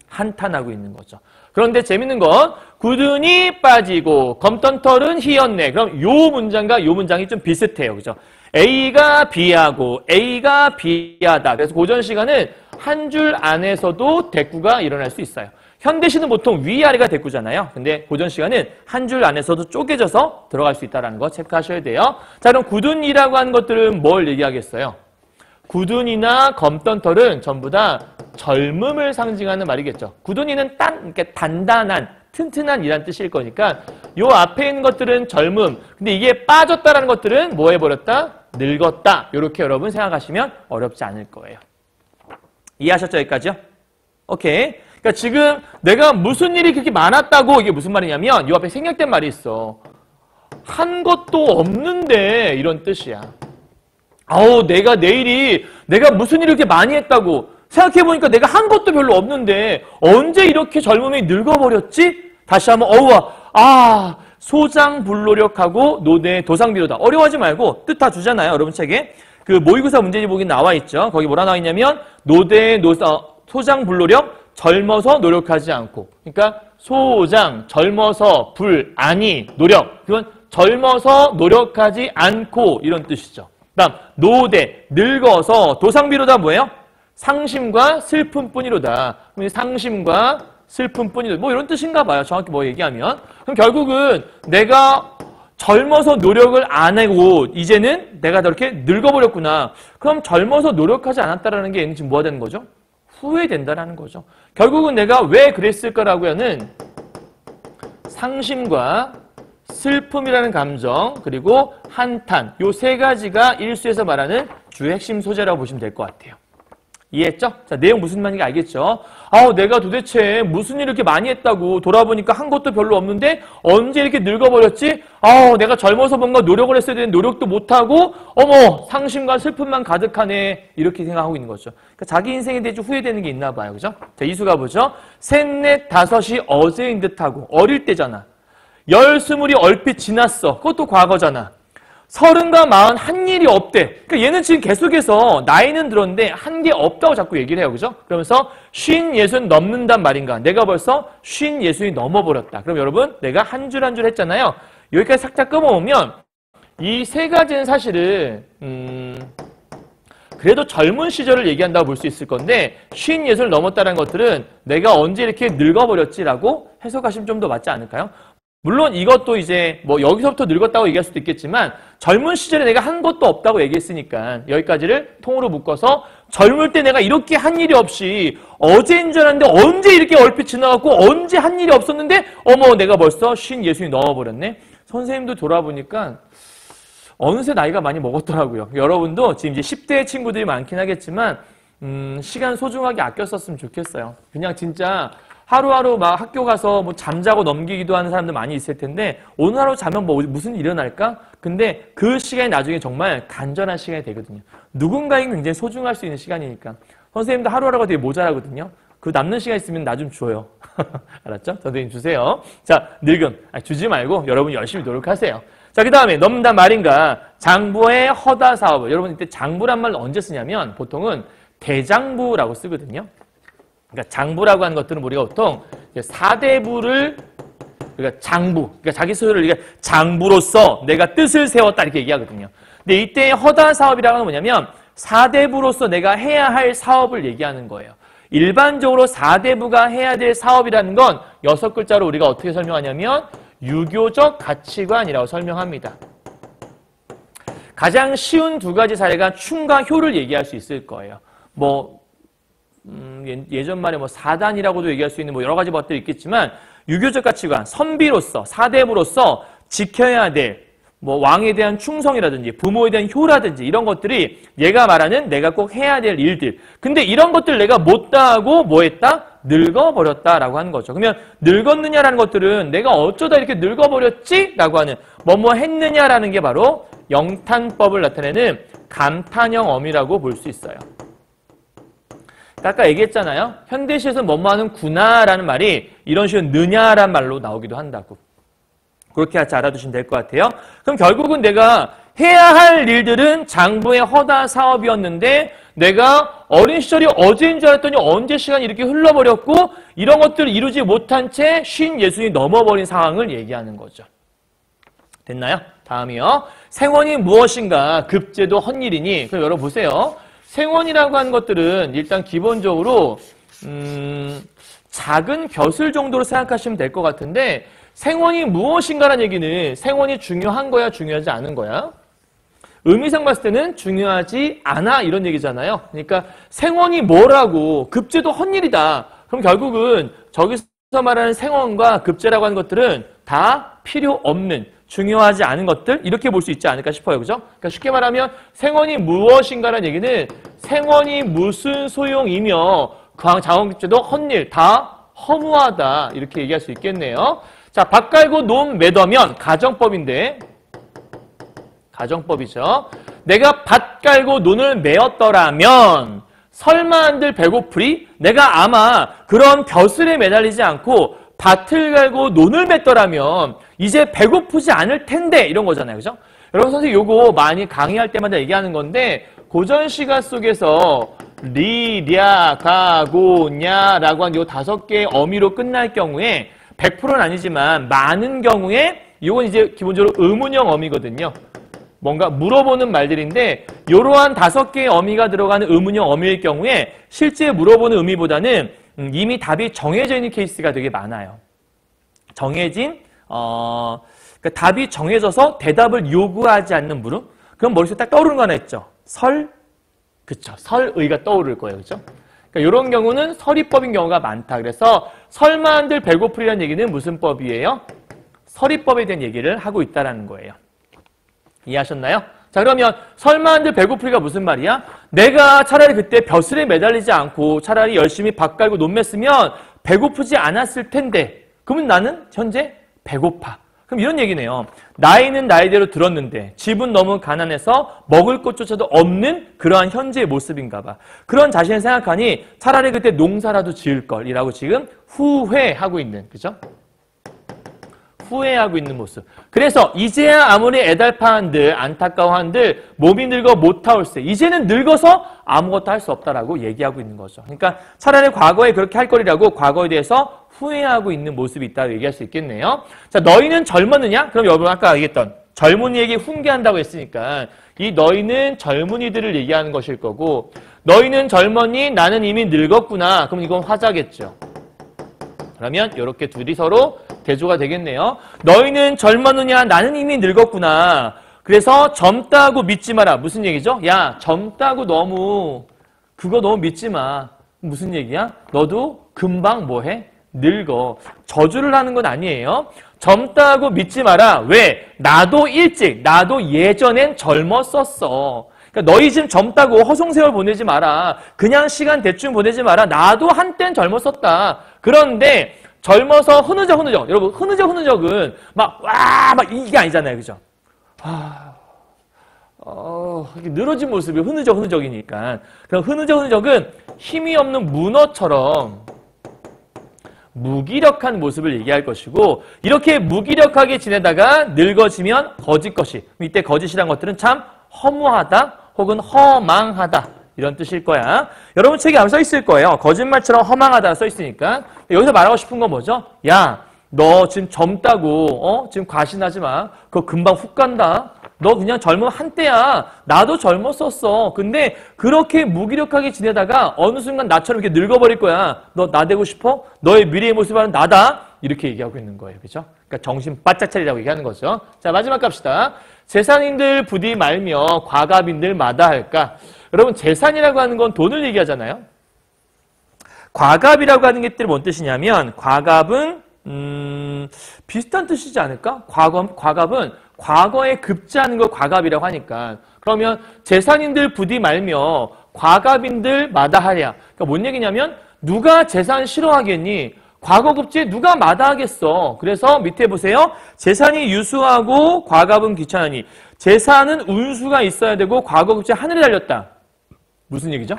한탄하고 있는 거죠. 그런데 재밌는 건 굳은이 빠지고 검던 털은 휘었네. 그럼 요 문장과 요 문장이 좀 비슷해요. 그죠? A가 B하고 A가 B하다. 그래서 고전 시간은 한 줄 안에서도 대꾸가 일어날 수 있어요. 현대시는 보통 위아래가 대꾸잖아요. 근데 고전 시간은 한 줄 안에서도 쪼개져서 들어갈 수 있다는 거 체크하셔야 돼요. 자, 그럼 굳은이라고 하는 것들은 뭘 얘기하겠어요? 굳은이나 검던 털은 전부 다 젊음을 상징하는 말이겠죠. 굳은이는 이렇게 단단한, 튼튼한 이란 뜻일 거니까 요 앞에 있는 것들은 젊음. 근데 이게 빠졌다라는 것들은 뭐 해버렸다? 늙었다. 이렇게 여러분 생각하시면 어렵지 않을 거예요. 이해하셨죠? 여기까지요? 오케이. 그러니까 지금 내가 무슨 일이 그렇게 많았다고 이게 무슨 말이냐면 요 앞에 생략된 말이 있어. 한 것도 없는데 이런 뜻이야. 내가 무슨 일을 이렇게 많이 했다고 생각해보니까 내가 한 것도 별로 없는데 언제 이렇게 젊음이 늙어버렸지? 다시 한번 소장불노력하고 노대 도상비로다. 어려워하지 말고 뜻 다 주잖아요. 여러분 책에. 그 모의고사 문제집 보기 나와 있죠. 거기 뭐라 나와 있냐면 소장불노력 젊어서 노력하지 않고. 그러니까 젊어서 노력. 그건 젊어서 노력하지 않고 이런 뜻이죠. 다음 노대 늙어서 도상비로다 뭐예요? 상심과 슬픔뿐이로다. 상심과 슬픔뿐이로다. 뭐 이런 뜻인가 봐요. 정확히 뭐 얘기하면. 그럼 결국은 내가 젊어서 노력을 안 하고 이제는 내가 저렇게 늙어버렸구나. 그럼 젊어서 노력하지 않았다라는 게 지금 뭐가 되는 거죠? 후회된다라는 거죠. 결국은 내가 왜 그랬을까라고 하는 상심과 슬픔이라는 감정 그리고 한탄 요 세 가지가 일수에서 말하는 주의 핵심 소재라고 보시면 될 것 같아요. 이해했죠? 자, 내용 무슨 말인지 알겠죠? 내가 도대체 무슨 일을 이렇게 많이 했다고 돌아보니까 한 것도 별로 없는데 언제 이렇게 늙어버렸지? 내가 젊어서 뭔가 노력을 했어야 되는데 노력도 못하고 상심과 슬픔만 가득하네 이렇게 생각하고 있는 거죠. 그러니까 자기 인생에 대해 좀 후회되는 게 있나 봐요. 그죠? 자, 이수가 보죠. 셋, 넷, 다섯이 어제인 듯하고 어릴 때잖아. 20, 20이 얼핏 지났어. 그것도 과거잖아. 30과 40 한 일이 없대. 그러니까 얘는 지금 계속해서 나이는 들었는데 한 게 없다고 자꾸 얘기를 해요. 그죠? 그러면서 50, 60 넘는단 말인가. 내가 벌써 50, 60이 넘어버렸다. 그럼 여러분 내가 한 줄 한 줄 했잖아요. 여기까지 살짝 끊어오면 이 세 가지는 사실은 그래도 젊은 시절을 얘기한다고 볼 수 있을 건데 56을 넘었다는 것들은 내가 언제 이렇게 늙어버렸지라고 해석하시면 좀 더 맞지 않을까요? 물론 이것도 이제 뭐 여기서부터 늙었다고 얘기할 수도 있겠지만 젊은 시절에 내가 한 것도 없다고 얘기했으니까 여기까지를 통으로 묶어서 젊을 때 내가 이렇게 한 일이 없이 어제인 줄 알았는데 언제 이렇게 얼핏 지나갔고 언제 한 일이 없었는데 어머 내가 벌써 56이 넘어버렸네. 선생님도 돌아보니까 어느새 나이가 많이 먹었더라고요. 여러분도 지금 이제 10대 친구들이 많긴 하겠지만 시간 소중하게 아껴 썼으면 좋겠어요. 그냥 진짜 하루하루 막 학교 가서 뭐 잠자고 넘기기도 하는 사람들 많이 있을 텐데 오늘 하루 자면 뭐 무슨 일이 일어날까? 근데 그 시간이 나중에 정말 간절한 시간이 되거든요. 누군가에게 굉장히 소중할 수 있는 시간이니까. 선생님도 하루하루가 되게 모자라거든요. 그 남는 시간 있으면 나 좀 줘요. 알았죠? 선생님 주세요. 자, 늙음. 주지 말고 여러분 열심히 노력하세요. 자, 그 다음에 넘다 말인가 장부의 허다 사업을. 여러분 이때 장부란 말을 언제 쓰냐면 보통은 대장부라고 쓰거든요. 그러니까 장부라고 하는 것들은 우리가 보통 사대부를 그러니까 장부, 그러니까 자기 스스로를 장부로서 내가 뜻을 세웠다 이렇게 얘기하거든요. 근데 이때 허다 사업이라고 하는 뭐냐면 사대부로서 내가 해야 할 사업을 얘기하는 거예요. 일반적으로 사대부가 해야 될 사업이라는 건 6글자로 우리가 어떻게 설명하냐면 유교적 가치관이라고 설명합니다. 가장 쉬운 두 가지 사례가 충과 효를 얘기할 수 있을 거예요. 뭐 예전 말에 뭐 사단이라고도 얘기할 수 있는 뭐 여러 가지 것들이 있겠지만 유교적 가치관, 선비로서 사대부로서 지켜야 될 뭐 왕에 대한 충성이라든지 부모에 대한 효라든지 이런 것들이 얘가 말하는 내가 꼭 해야 될 일들. 근데 이런 것들 내가 못다하고 뭐 했다? 늙어버렸다라고 하는 거죠. 그러면 늙었느냐라는 것들은 내가 어쩌다 이렇게 늙어버렸지? 라고 하는 뭐뭐 했느냐라는 게 바로 영탄법을 나타내는 감탄형 어미라고 볼 수 있어요. 아까 얘기했잖아요. 현대시에서 뭐뭐 하는 구나라는 말이 이런 식으로 느냐라는 말로 나오기도 한다고. 그렇게 잘 알아두시면 될 것 같아요. 그럼 결국은 내가 해야 할 일들은 장부의 허다 사업이었는데 내가 어린 시절이 어제인 줄 알았더니 언제 시간이 이렇게 흘러버렸고 이런 것들을 이루지 못한 채 56이 넘어버린 상황을 얘기하는 거죠. 됐나요? 다음이요. 생원이 무엇인가? 급제도 헛일이니. 그럼 여러분 보세요. 생원이라고 하는 것들은 일단 기본적으로 작은 벼슬 정도로 생각하시면 될 것 같은데 생원이 무엇인가라는 얘기는 생원이 중요한 거야, 중요하지 않은 거야? 의미상 봤을 때는 중요하지 않아 이런 얘기잖아요. 그러니까 생원이 뭐라고 급제도 헛일이다. 그럼 결국은 저기서 말하는 생원과 급제라고 하는 것들은 다 필요 없는 중요하지 않은 것들 이렇게 볼 수 있지 않을까 싶어요. 그죠? 그러니까 쉽게 말하면 생원이 무엇인가라는 얘기는 생원이 무슨 소용이며 장원급제도 헛일 다 허무하다 이렇게 얘기할 수 있겠네요. 자, 밭 갈고 논 매더면 가정법인데 가정법이죠. 내가 밭 갈고 논을 매었더라면 설마 한들 배고프리? 내가 아마 그런 벼슬에 매달리지 않고 밭을 갈고 논을 맸더라면 이제 배고프지 않을 텐데 이런 거잖아요. 그죠? 여러분 선생님 요거 많이 강의할 때마다 얘기하는 건데 고전시가 속에서 리, 랴, 가, 고, 냐 라고 한 요 5개의 어미로 끝날 경우에 100%는 아니지만 많은 경우에 이건 이제 기본적으로 의문형 어미거든요. 뭔가 물어보는 말들인데 이러한 5개의 어미가 들어가는 의문형 어미일 경우에 실제 물어보는 의미보다는 이미 답이 정해져 있는 케이스가 되게 많아요. 정해진 그러니까 답이 정해져서 대답을 요구하지 않는 물음. 그럼 머릿속에 딱 떠오르는 거 하나 있죠. 설, 그쵸. 설의가 떠오를 거예요. 그죠? 그러니까 이런 경우는 설의법인 경우가 많다. 그래서 설마 한들 배고프리라는 얘기는 무슨 법이에요? 설의법에 대한 얘기를 하고 있다는 거예요. 이해하셨나요? 자, 그러면 설마 한들 배고프리가 무슨 말이야? 내가 차라리 그때 벼슬에 매달리지 않고 차라리 열심히 밭 갈고 논 맸으면 배고프지 않았을 텐데 그러면 나는 현재 배고파. 그럼 이런 얘기네요. 나이는 나이대로 들었는데 집은 너무 가난해서 먹을 것조차도 없는 그러한 현재의 모습인가 봐. 그런 자신을 생각하니 차라리 그때 농사라도 지을 걸이라고 지금 후회하고 있는, 그죠? 후회하고 있는 모습. 그래서 이제야 아무리 애달파한들 안타까워한들 몸이 늙어 못하올세. 이제는 늙어서 아무것도 할 수 없다라고 얘기하고 있는 거죠. 그러니까 차라리 과거에 그렇게 할 거리라고 과거에 대해서 후회하고 있는 모습이 있다고 얘기할 수 있겠네요. 자, 너희는 젊었느냐? 그럼 여러분 아까 얘기했던 젊은이에게 훈계한다고 했으니까 이 너희는 젊은이들을 얘기하는 것일 거고 너희는 젊으니 나는 이미 늙었구나. 그럼 이건 화자겠죠. 그러면 이렇게 둘이 서로 대조가 되겠네요. 너희는 젊었느냐? 나는 이미 늙었구나. 그래서 젊다고 믿지 마라. 무슨 얘기죠? 야, 젊다고 그거 너무 믿지 마. 무슨 얘기야? 너도 금방 뭐해? 늙어. 저주를 하는 건 아니에요. 젊다고 믿지 마라. 왜? 나도 예전엔 젊었었어. 그러니까 너희 지금 젊다고 허송세월 보내지 마라. 그냥 시간 대충 보내지 마라. 나도 한땐 젊었었다. 그런데 젊어서 흐느적. 여러분, 흐느적은 막 이게 아니잖아요. 그죠? 늘어진 모습이 흐느적이니까. 그럼 흐느적은 힘이 없는 문어처럼 무기력한 모습을 얘기할 것이고 이렇게 무기력하게 지내다가 늙어지면 거짓것이 이때 거짓이란 것들은 참 허무하다 혹은 허망하다 이런 뜻일 거야. 여러분 책에 아마 써 있을 거예요. 거짓말처럼 허망하다 써 있으니까. 여기서 말하고 싶은 건 뭐죠? 야, 너 지금 젊다고 지금 과신하지 마. 그거 금방 훅 간다. 너 그냥 젊으면 한때야. 나도 젊었었어. 근데 그렇게 무기력하게 지내다가 어느 순간 나처럼 이렇게 늙어버릴 거야. 너 나 되고 싶어? 너의 미래의 모습은 나다. 이렇게 얘기하고 있는 거예요. 그죠? 그러니까 정신 바짝 차리라고 얘기하는 거죠. 자, 마지막 갑시다. 재산인들 부디 말며 과갑인들 마다할까? 여러분 재산이라고 하는 건 돈을 얘기하잖아요. 과갑이라고 하는 게 뭔 뜻이냐면 과갑은 비슷한 뜻이지 않을까? 과갑은 과거에 급제하는 걸 과갑이라고 하니까. 그러면 재산인들 부디 말며 과갑인들 마다하랴. 그러니까 뭔 얘기냐면 누가 재산 싫어하겠니? 과거 급제 누가 마다하겠어. 그래서 밑에 보세요. 재산이 유수하고 과갑은 귀찮으니. 재산은 운수가 있어야 되고 과거 급제 하늘에 달렸다. 무슨 얘기죠?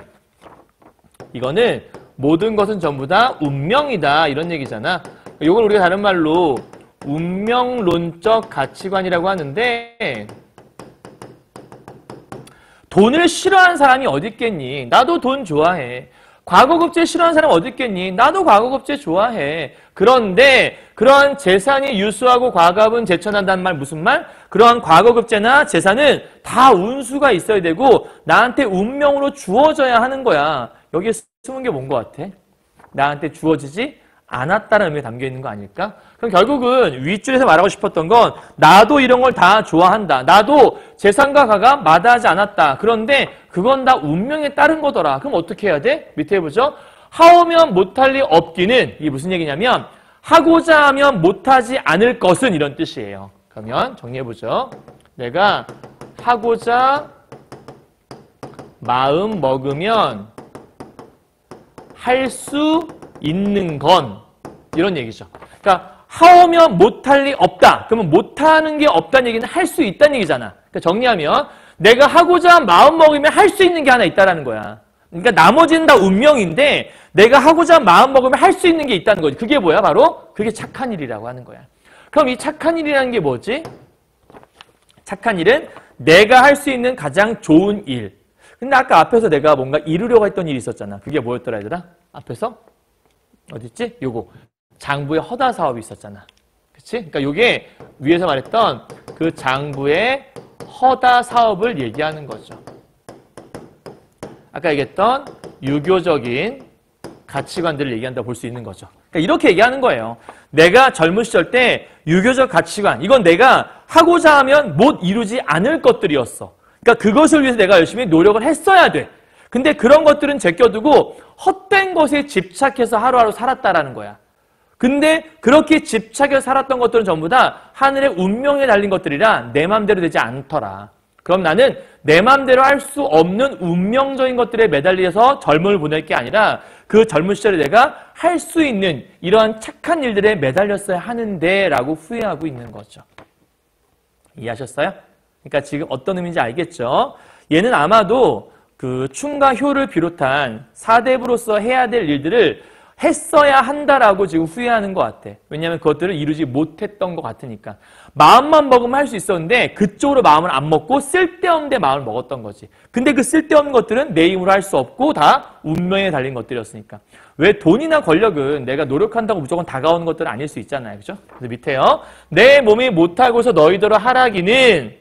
이거는 모든 것은 전부 다 운명이다 이런 얘기잖아. 이걸 우리가 다른 말로 운명론적 가치관이라고 하는데 돈을 싫어하는 사람이 어디 있겠니? 나도 돈 좋아해. 과거급제 싫어하는 사람 어디 있겠니? 나도 과거급제 좋아해. 그런데 그러한 재산이 유수하고 과갑은 제천한다는 말 무슨 말? 그러한 과거급제나 재산은 다 운수가 있어야 되고 나한테 운명으로 주어져야 하는 거야. 여기에 숨은 게 뭔 것 같아? 나한테 주어지지 않았다는 의미가 담겨있는 거 아닐까? 그럼 결국은 윗줄에서 말하고 싶었던 건 나도 이런 걸 다 좋아한다. 나도 재산과 과갑 마다하지 않았다. 그런데 그건 다 운명에 따른 거더라. 그럼 어떻게 해야 돼? 밑에 보죠. 하오면 못할 리 없기는 이게 무슨 얘기냐면 하고자 하면 못하지 않을 것은 이런 뜻이에요. 그러면 정리해보죠. 내가 하고자 마음 먹으면 할 수 있는 건 이런 얘기죠. 그러니까 하오면 못할 리 없다. 그러면 못하는 게 없다는 얘기는 할 수 있다는 얘기잖아. 그러니까 정리하면 내가 하고자 마음 먹으면 할 수 있는 게 하나 있다라는 거야. 그러니까 나머지는 다 운명인데 내가 하고자 마음 먹으면 할 수 있는 게 있다는 거지. 그게 뭐야? 바로 그게 착한 일이라고 하는 거야. 그럼 이 착한 일이라는 게 뭐지? 착한 일은 내가 할 수 있는 가장 좋은 일. 근데 아까 앞에서 내가 뭔가 이루려고 했던 일이 있었잖아. 그게 뭐였더라 얘들아? 앞에서? 어딨지? 요거. 장부의 허다 사업이 있었잖아. 그치? 그러니까 요게 위에서 말했던 그 장부의 허다 사업을 얘기하는 거죠. 아까 얘기했던 유교적인 가치관들을 얘기한다고 볼 수 있는 거죠. 그러니까 이렇게 얘기하는 거예요. 내가 젊은 시절 때 유교적 가치관, 이건 내가 하고자 하면 못 이루지 않을 것들이었어. 그러니까 그것을 위해서 내가 열심히 노력을 했어야 돼. 근데 그런 것들은 제껴두고 헛된 것에 집착해서 하루하루 살았다라는 거야. 근데 그렇게 집착해서 살았던 것들은 전부 다 하늘의 운명에 달린 것들이라 내 맘대로 되지 않더라. 그럼 나는 내 맘대로 할 수 없는 운명적인 것들에 매달려서 젊음을 보낼 게 아니라 그 젊은 시절에 내가 할 수 있는 이러한 착한 일들에 매달렸어야 하는데 라고 후회하고 있는 거죠. 이해하셨어요? 그러니까 지금 어떤 의미인지 알겠죠? 얘는 아마도 그 충과 효를 비롯한 사대부로서 해야 될 일들을 했어야 한다라고 지금 후회하는 것 같아. 왜냐하면 그것들을 이루지 못했던 것 같으니까. 마음만 먹으면 할 수 있었는데 그쪽으로 마음을 안 먹고 쓸데없는 데 마음을 먹었던 거지. 근데 그 쓸데없는 것들은 내 힘으로 할 수 없고 다 운명에 달린 것들이었으니까. 왜 돈이나 권력은 내가 노력한다고 무조건 다가오는 것들은 아닐 수 있잖아요. 그죠? 그래서 밑에요. 내 몸이 못하고서 너희더러 하라기는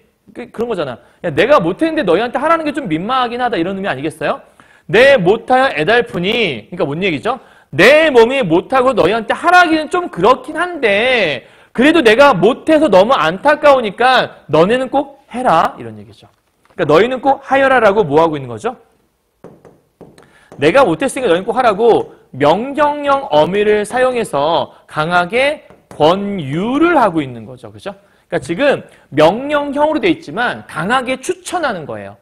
그런 거잖아. 야, 내가 못했는데 너희한테 하라는 게 좀 민망하긴 하다 이런 의미 아니겠어요? 내 못하여 애달프니 그러니까 뭔 얘기죠? 내 몸이 못하고 너희한테 하라기는 좀 그렇긴 한데 그래도 내가 못해서 너무 안타까우니까 너네는 꼭 해라 이런 얘기죠. 그러니까 너희는 꼭 하여라라고 뭐 하고 있는 거죠? 내가 못했으니까 너희는 꼭 하라고 명령형 어미를 사용해서 강하게 권유를 하고 있는 거죠. 그죠? 그러니까 지금 명령형으로 돼 있지만 강하게 추천하는 거예요.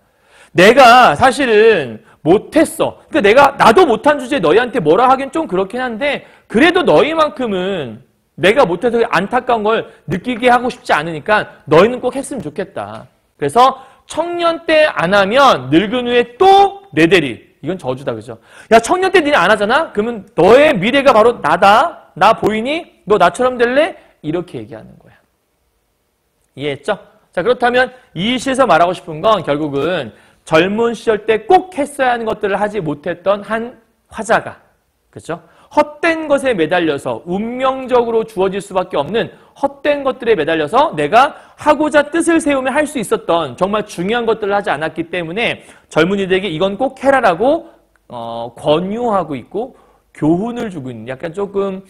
내가 사실은 못했어. 그러니까 나도 못한 주제에 너희한테 뭐라 하긴 좀 그렇긴 한데 그래도 너희만큼은 내가 못해서 안타까운 걸 느끼게 하고 싶지 않으니까 너희는 꼭 했으면 좋겠다. 그래서 청년 때 안 하면 늙은 후에 또 내 대리. 이건 저주다. 그죠? 야, 청년 때 니네 안 하잖아? 그러면 너의 미래가 바로 나다. 나 보이니? 너 나처럼 될래? 이렇게 얘기하는 거야. 이해했죠? 자, 그렇다면 이 시에서 말하고 싶은 건 결국은 젊은 시절 때 꼭 했어야 하는 것들을 하지 못했던 한 화자가, 그렇죠? 헛된 것에 매달려서 운명적으로 주어질 수밖에 없는 헛된 것들에 매달려서 내가 하고자 뜻을 세우며 할 수 있었던 정말 중요한 것들을 하지 않았기 때문에 젊은이들에게 이건 꼭 해라라고 권유하고 있고 교훈을 주고 있는 약간 조금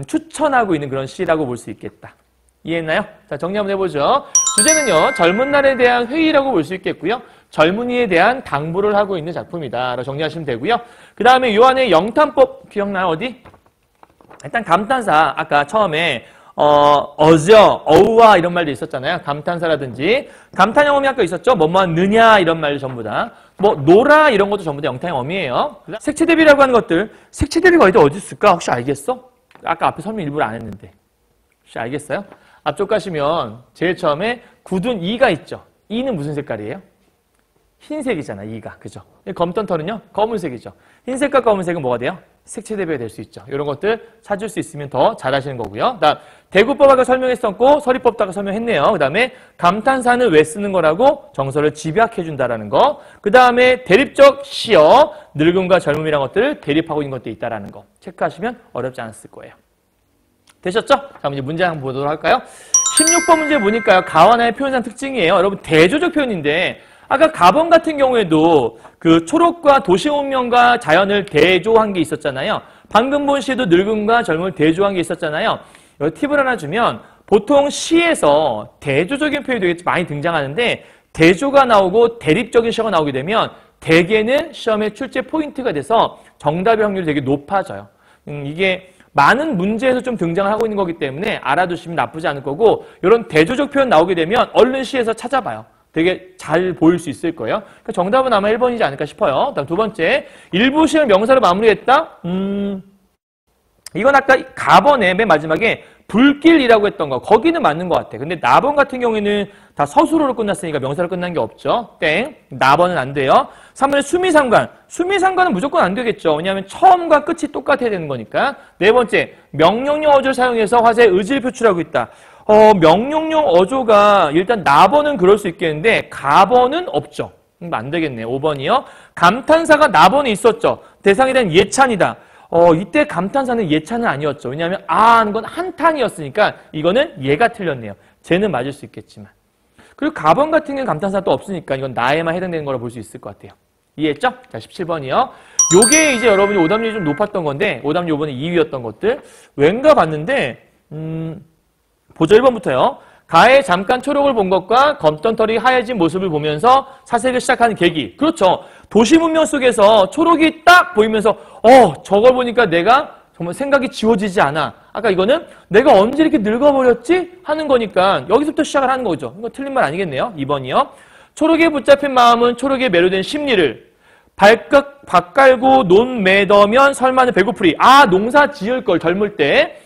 추천하고 있는 그런 시라고 볼 수 있겠다. 이해했나요? 자, 정리 한번 해보죠. 주제는요, 젊은 날에 대한 회의라고 볼 수 있겠고요. 젊은이에 대한 당부를 하고 있는 작품이다. 라고 정리하시면 되고요. 그 다음에 요 안에 영탄법 기억나요? 어디? 일단 감탄사, 아까 처음에 어저, 어우와 이런 말도 있었잖아요. 감탄사라든지 감탄형 어미 아까 있었죠? 뭐뭐 느냐 이런 말도 전부 다. 뭐 노라 이런 것도 전부 다 영탄형 어미예요. 색채 대비라고 하는 것들, 색채 대비가 어디 있을까? 혹시 알겠어? 아까 앞에 설명 일부러 안 했는데 혹시 알겠어요? 앞쪽 가시면 제일 처음에 굳은 이가 있죠. 이는 무슨 색깔이에요? 흰색이잖아, 이가. 그죠? 검던 털은요? 검은색이죠. 흰색과 검은색은 뭐가 돼요? 색채 대비가 될 수 있죠. 이런 것들 찾을 수 있으면 더 잘하시는 거고요. 그다음 대구법 아까 설명했었고 서리법도 아까 설명했네요. 그다음에 감탄사는 왜 쓰는 거라고 정서를 집약해 준다라는 거. 그다음에 대립적 시어, 늙음과 젊음이라는 것들을 대립하고 있는 것도 있다라는 거. 체크하시면 어렵지 않았을 거예요. 되셨죠? 자, 그럼 이제 문제 한번 보도록 할까요? 16번 문제 보니까요. 가와나의 표현상 특징이에요. 여러분 대조적 표현인데 아까 가번 같은 경우에도 그 초록과 도시운명과 자연을 대조한 게 있었잖아요. 방금 본 시에도 늙음과 젊음을 대조한 게 있었잖아요. 여기 팁을 하나 주면 보통 시에서 대조적인 표현이 되게 많이 등장하는데 대조가 나오고 대립적인 시어가 나오게 되면 대개는 시험의 출제 포인트가 돼서 정답의 확률이 되게 높아져요. 이게 많은 문제에서 좀 등장을 하고 있는 거기 때문에 알아두시면 나쁘지 않을 거고 이런 대조적 표현 나오게 되면 얼른 시에서 찾아봐요. 되게 잘 보일 수 있을 거예요. 그러니까 정답은 아마 1번이지 않을까 싶어요. 다음 두 번째, 일부 시를 명사로 마무리했다. 이건 아까 가번에 맨 마지막에 불길이라고 했던 거 거기는 맞는 것 같아. 근데 나번 같은 경우에는 다 서술어로 끝났으니까 명사로 끝난 게 없죠. 땡. 나번은 안 돼요. 3번에 수미상관. 수미상관은 무조건 안 되겠죠. 왜냐하면 처음과 끝이 똑같아야 되는 거니까. 네 번째, 명령형 어조를 사용해서 화제의 의지를 표출하고 있다. 명령형 어조가 일단 나번은 그럴 수 있겠는데 가번은 없죠. 안 되겠네요. 5번이요. 감탄사가 나번에 있었죠. 대상에 대한 예찬이다. 이때 감탄사는 예찬은 아니었죠. 왜냐하면 하는 건 한탄이었으니까 이거는 얘가 틀렸네요. 쟤는 맞을 수 있겠지만. 그리고 가번 같은 경우는 감탄사 또 없으니까 이건 나에만 해당되는 거라 볼 수 있을 것 같아요. 이해했죠? 자, 17번이요. 요게 이제 여러분이 오답률이 좀 높았던 건데 오답률 요번에 2위였던 것들. 왠가 봤는데 보죠. 1번부터요. 가에 잠깐 초록을 본 것과 검던 털이 하얘진 모습을 보면서 사색을 시작하는 계기. 그렇죠. 도시 문명 속에서 초록이 딱 보이면서 저걸 보니까 내가 정말 생각이 지워지지 않아. 아까 이거는 내가 언제 이렇게 늙어버렸지? 하는 거니까 여기서부터 시작을 하는 거죠. 이거 틀린 말 아니겠네요. 2번이요. 초록에 붙잡힌 마음은 초록에 매료된 심리를 발끝 밭갈고 논 매더면 설마는 배고프리. 농사 지을 걸 젊을 때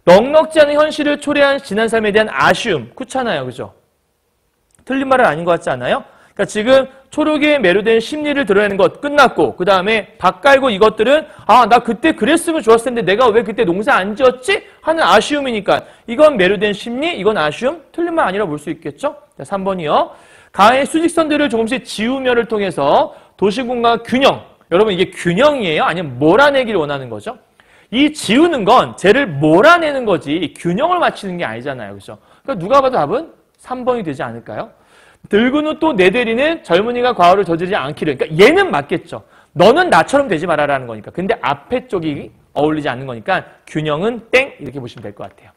넉넉지 않은 현실을 초래한 지난 삶에 대한 아쉬움. 그렇잖아요. 그죠? 틀린 말은 아닌 것 같지 않아요? 그러니까 지금 초록에 매료된 심리를 드러내는 것 끝났고 그 다음에 밭 깔고 이것들은 나 그때 그랬으면 좋았을 텐데 내가 왜 그때 농사 안 지었지? 하는 아쉬움이니까 이건 매료된 심리, 이건 아쉬움, 틀린 말 아니라 볼 수 있겠죠? 자, 3번이요. 가의 수직선들을 조금씩 지우면을 통해서 도시공간 균형, 여러분 이게 균형이에요? 아니면 몰아내기를 원하는 거죠? 이 지우는 건 쟤를 몰아내는 거지 균형을 맞추는 게 아니잖아요. 그렇죠? 그러니까 누가 봐도 답은 3번이 되지 않을까요? 들고는 또 내 대리는 젊은이가 과오를 저지르지 않기를. 그러니까 얘는 맞겠죠. 너는 나처럼 되지 말아라는 거니까. 근데 앞에 쪽이 어울리지 않는 거니까 균형은 땡 이렇게 보시면 될 것 같아요.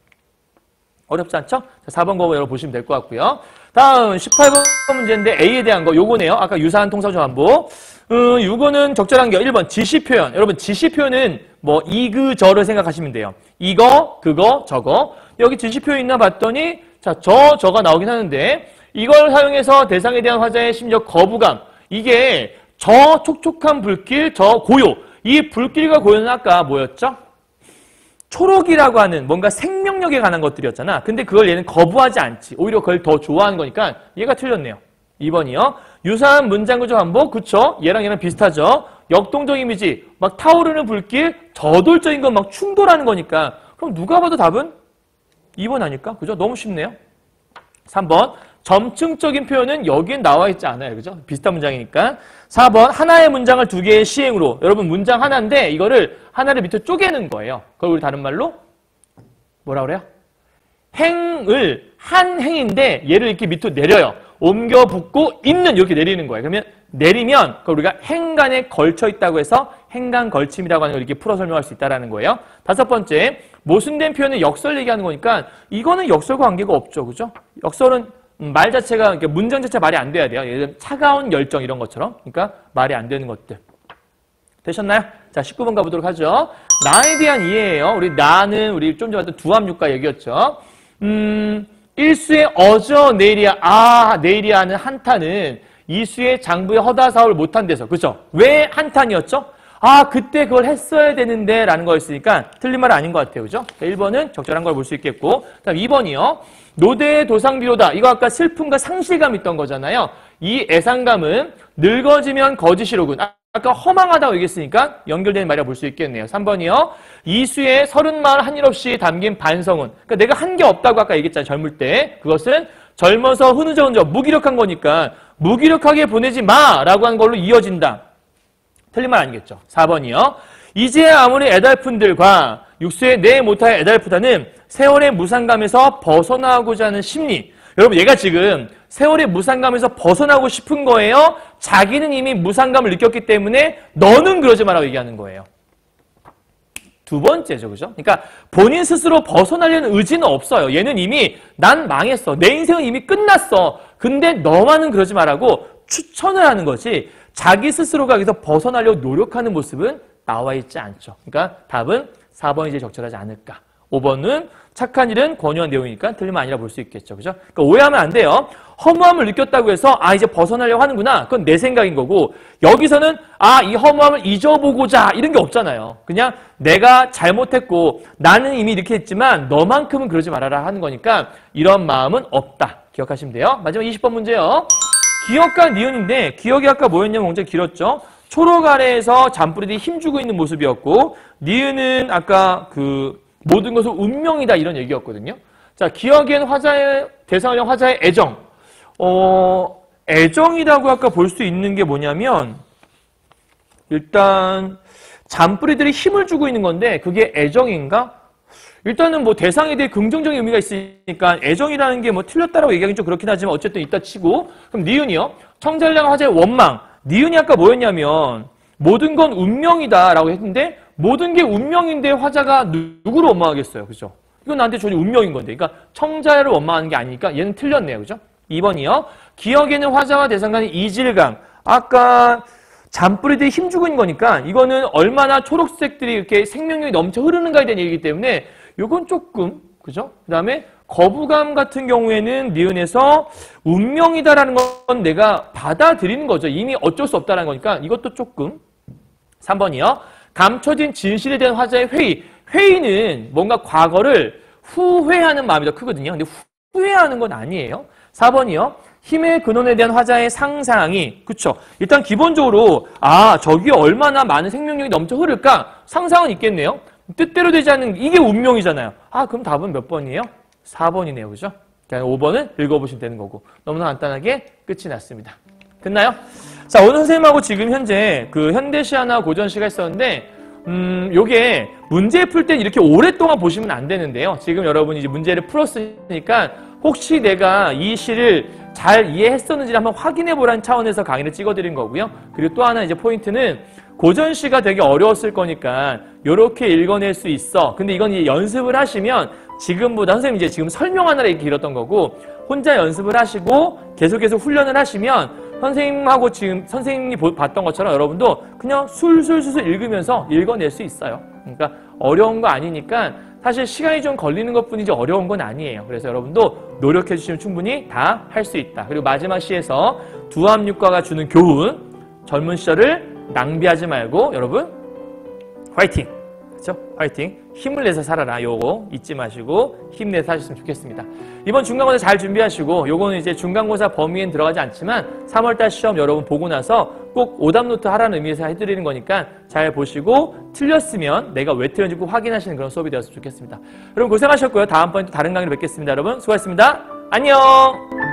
어렵지 않죠? 자, 4번 거 여러분 보시면 될 것 같고요. 다음 18번 문제인데 A에 대한 거 요거네요. 아까 유사한 통사조환보. 요거는 적절한 게 1번 지시표현. 여러분 지시표현은 뭐 이그저를 생각하시면 돼요. 이거, 그거, 저거. 여기 지시표현 있나 봤더니 자, 저가 나오긴 하는데 이걸 사용해서 대상에 대한 화자의 심리적 거부감. 이게 저 촉촉한 불길, 저 고요. 이 불길과 고요는 아까 뭐였죠? 초록이라고 하는 뭔가 생명력에 관한 것들이었잖아. 근데 그걸 얘는 거부하지 않지. 오히려 그걸 더 좋아하는 거니까 얘가 틀렸네요. 2번이요. 유사한 문장 구조 반복. 그쵸? 얘랑 비슷하죠? 역동적 이미지. 막 타오르는 불길, 저돌적인 건 막 충돌하는 거니까. 그럼 누가 봐도 답은 2번 아닐까? 그죠? 너무 쉽네요. 3번. 점층적인 표현은 여기엔 나와 있지 않아요. 그죠? 비슷한 문장이니까. 4번. 하나의 문장을 두 개의 시행으로. 여러분 문장 하나인데 이거를 하나를 밑으로 쪼개는 거예요. 그걸 우리 다른 말로 뭐라 그래요? 행을 한 행인데 얘를 이렇게 밑으로 내려요. 옮겨 붓고 있는 이렇게 내리는 거예요. 그러면 내리면 그걸 우리가 행간에 걸쳐 있다고 해서 행간 걸침이라고 하는 걸 이렇게 풀어 설명할 수 있다는 거예요. 5번째. 모순된 표현은 역설 얘기하는 거니까 이거는 역설과 관계가 없죠. 그죠? 역설은 말 자체가, 그러니까 문장 자체가 말이 안 돼야 돼요. 예를 들면 차가운 열정 이런 것처럼. 그러니까 말이 안 되는 것들. 되셨나요? 자, 19번 가보도록 하죠. 나에 대한 이해예요. 나는 우리 좀 전에 봤던 두합육가 얘기였죠. 일수의 어저 내일이야. 내일이야 하는 한탄은 이수의 장부의 허다사업을 못한 데서. 그죠? 왜 한탄이었죠? 그때 그걸 했어야 되는데 라는 거였으니까 틀린 말 아닌 것 같아요. 그죠? 1번은 적절한 걸 볼 수 있겠고. 다음 2번이요. 노대의 도상비로다. 이거 아까 슬픔과 상실감 있던 거잖아요. 이 애상감은 늙어지면 거짓이로군. 아까 허망하다고 얘기했으니까 연결되는 말이라고 볼 수 있겠네요. 3번이요. 이수의 30말 한 일 없이 담긴 반성은. 그러니까 내가 한 게 없다고 아까 얘기했잖아요. 젊을 때. 그것은 젊어서 흐느적흐느적 무기력한 거니까 무기력하게 보내지 마라고 한 걸로 이어진다. 틀린 말 아니겠죠. 4번이요. 이제 아무리 애달픈들과 육수의 내 못하여 애달프다는 세월의 무상감에서 벗어나고자 하는 심리. 여러분 얘가 지금 세월의 무상감에서 벗어나고 싶은 거예요. 자기는 이미 무상감을 느꼈기 때문에 너는 그러지 마라고 얘기하는 거예요. 두 번째죠. 그죠? 그러니까 본인 스스로 벗어나려는 의지는 없어요. 얘는 이미 난 망했어. 내 인생은 이미 끝났어. 근데 너만은 그러지 말라고 추천을 하는 거지 자기 스스로가 여기서 벗어나려고 노력하는 모습은 나와 있지 않죠. 그러니까 답은 4번이 제일 적절하지 않을까. 5번은 착한 일은 권유한 내용이니까 틀리면 아니라 볼 수 있겠죠. 그죠? 그러니까 오해하면 안 돼요. 허무함을 느꼈다고 해서 이제 벗어나려고 하는구나. 그건 내 생각인 거고 여기서는 이 허무함을 잊어보고자 이런 게 없잖아요. 그냥 내가 잘못했고 나는 이미 이렇게 했지만 너만큼은 그러지 말아라 하는 거니까 이런 마음은 없다. 기억하시면 돼요. 마지막 20번 문제요. 기억과 니은인데 기억이 아까 뭐였냐면 굉장히 길었죠. 초록 아래에서 잔뿌리들이 힘주고 있는 모습이었고 니은은 아까 모든 것은 운명이다 이런 얘기였거든요. 자, 기억엔 화자의 대상을 화자의 애정. 애정이라고 아까 볼 수 있는 게 뭐냐면 일단 잔뿌리들이 힘을 주고 있는 건데 그게 애정인가? 일단은 뭐 대상에 대해 긍정적인 의미가 있으니까 애정이라는 게 뭐 틀렸다라고 얘기하기는 좀 그렇긴 하지만 어쨌든 있다 치고 그럼 니은이요? 청잘량 화자의 원망. 니은이 아까 뭐였냐면 모든 건 운명이다라고 했는데 모든 게 운명인데 화자가 누구를 원망하겠어요. 그죠? 이건 나한테 전혀 운명인 건데. 그러니까 청자를 원망하는 게 아니니까 얘는 틀렸네요. 그죠? 2번이요. 기억에는 화자와 대상 간의 이질감. 아까 잔뿌리들이 힘주고 있는 거니까 이거는 얼마나 초록색들이 이렇게 생명력이 넘쳐 흐르는가에 대한 얘기이기 때문에 이건 조금 그죠? 그 다음에 거부감 같은 경우에는 니은에서 운명이다라는 건 내가 받아들이는 거죠. 이미 어쩔 수 없다라는 거니까 이것도 조금. 3번이요. 감춰진 진실에 대한 화자의 회의. 회의는 뭔가 과거를 후회하는 마음이 더 크거든요. 근데 후회하는 건 아니에요. 4번이요. 힘의 근원에 대한 화자의 상상이, 그쵸? 일단 기본적으로, 저기에 얼마나 많은 생명력이 넘쳐 흐를까? 상상은 있겠네요. 뜻대로 되지 않는, 이게 운명이잖아요. 그럼 답은 몇 번이에요? 4번이네요. 그죠? 그냥 5번은 읽어보시면 되는 거고. 너무나 간단하게 끝이 났습니다. 됐나요? 자, 오늘 선생님하고 지금 현재 그 현대시하나 고전시가 있었는데, 요게 문제 풀 땐 이렇게 오랫동안 보시면 안 되는데요. 지금 여러분이 이제 문제를 풀었으니까 혹시 내가 이 시를 잘 이해했었는지를 한번 확인해 보라는 차원에서 강의를 찍어드린 거고요. 그리고 또 하나 이제 포인트는 고전시가 되게 어려웠을 거니까 요렇게 읽어낼 수 있어. 근데 이건 이제 연습을 하시면 지금보다 선생님 이제 지금 설명하느라 이렇게 길었던 거고 혼자 연습을 하시고 계속 훈련을 하시면 선생님하고 지금 선생님이 봤던 것처럼 여러분도 그냥 술술술 읽으면서 읽어낼 수 있어요. 그러니까 어려운 거 아니니까 사실 시간이 좀 걸리는 것뿐이지 어려운 건 아니에요. 그래서 여러분도 노력해 주시면 충분히 다 할 수 있다. 그리고 마지막 시에서 두압육과가 주는 교훈, 젊은 시절을 낭비하지 말고 여러분 화이팅! 그렇죠? 화이팅! 힘을 내서 살아라. 요거 잊지 마시고 힘내서 하셨으면 좋겠습니다. 이번 중간고사 잘 준비하시고 요거는 이제 중간고사 범위엔 들어가지 않지만 3월달 시험 여러분 보고 나서 꼭 오답노트 하라는 의미에서 해드리는 거니까 잘 보시고 틀렸으면 내가 왜 틀렸는지 꼭 확인하시는 그런 수업이 되었으면 좋겠습니다. 여러분 고생하셨고요. 다음번에 또 다른 강의로 뵙겠습니다. 여러분 수고하셨습니다. 안녕!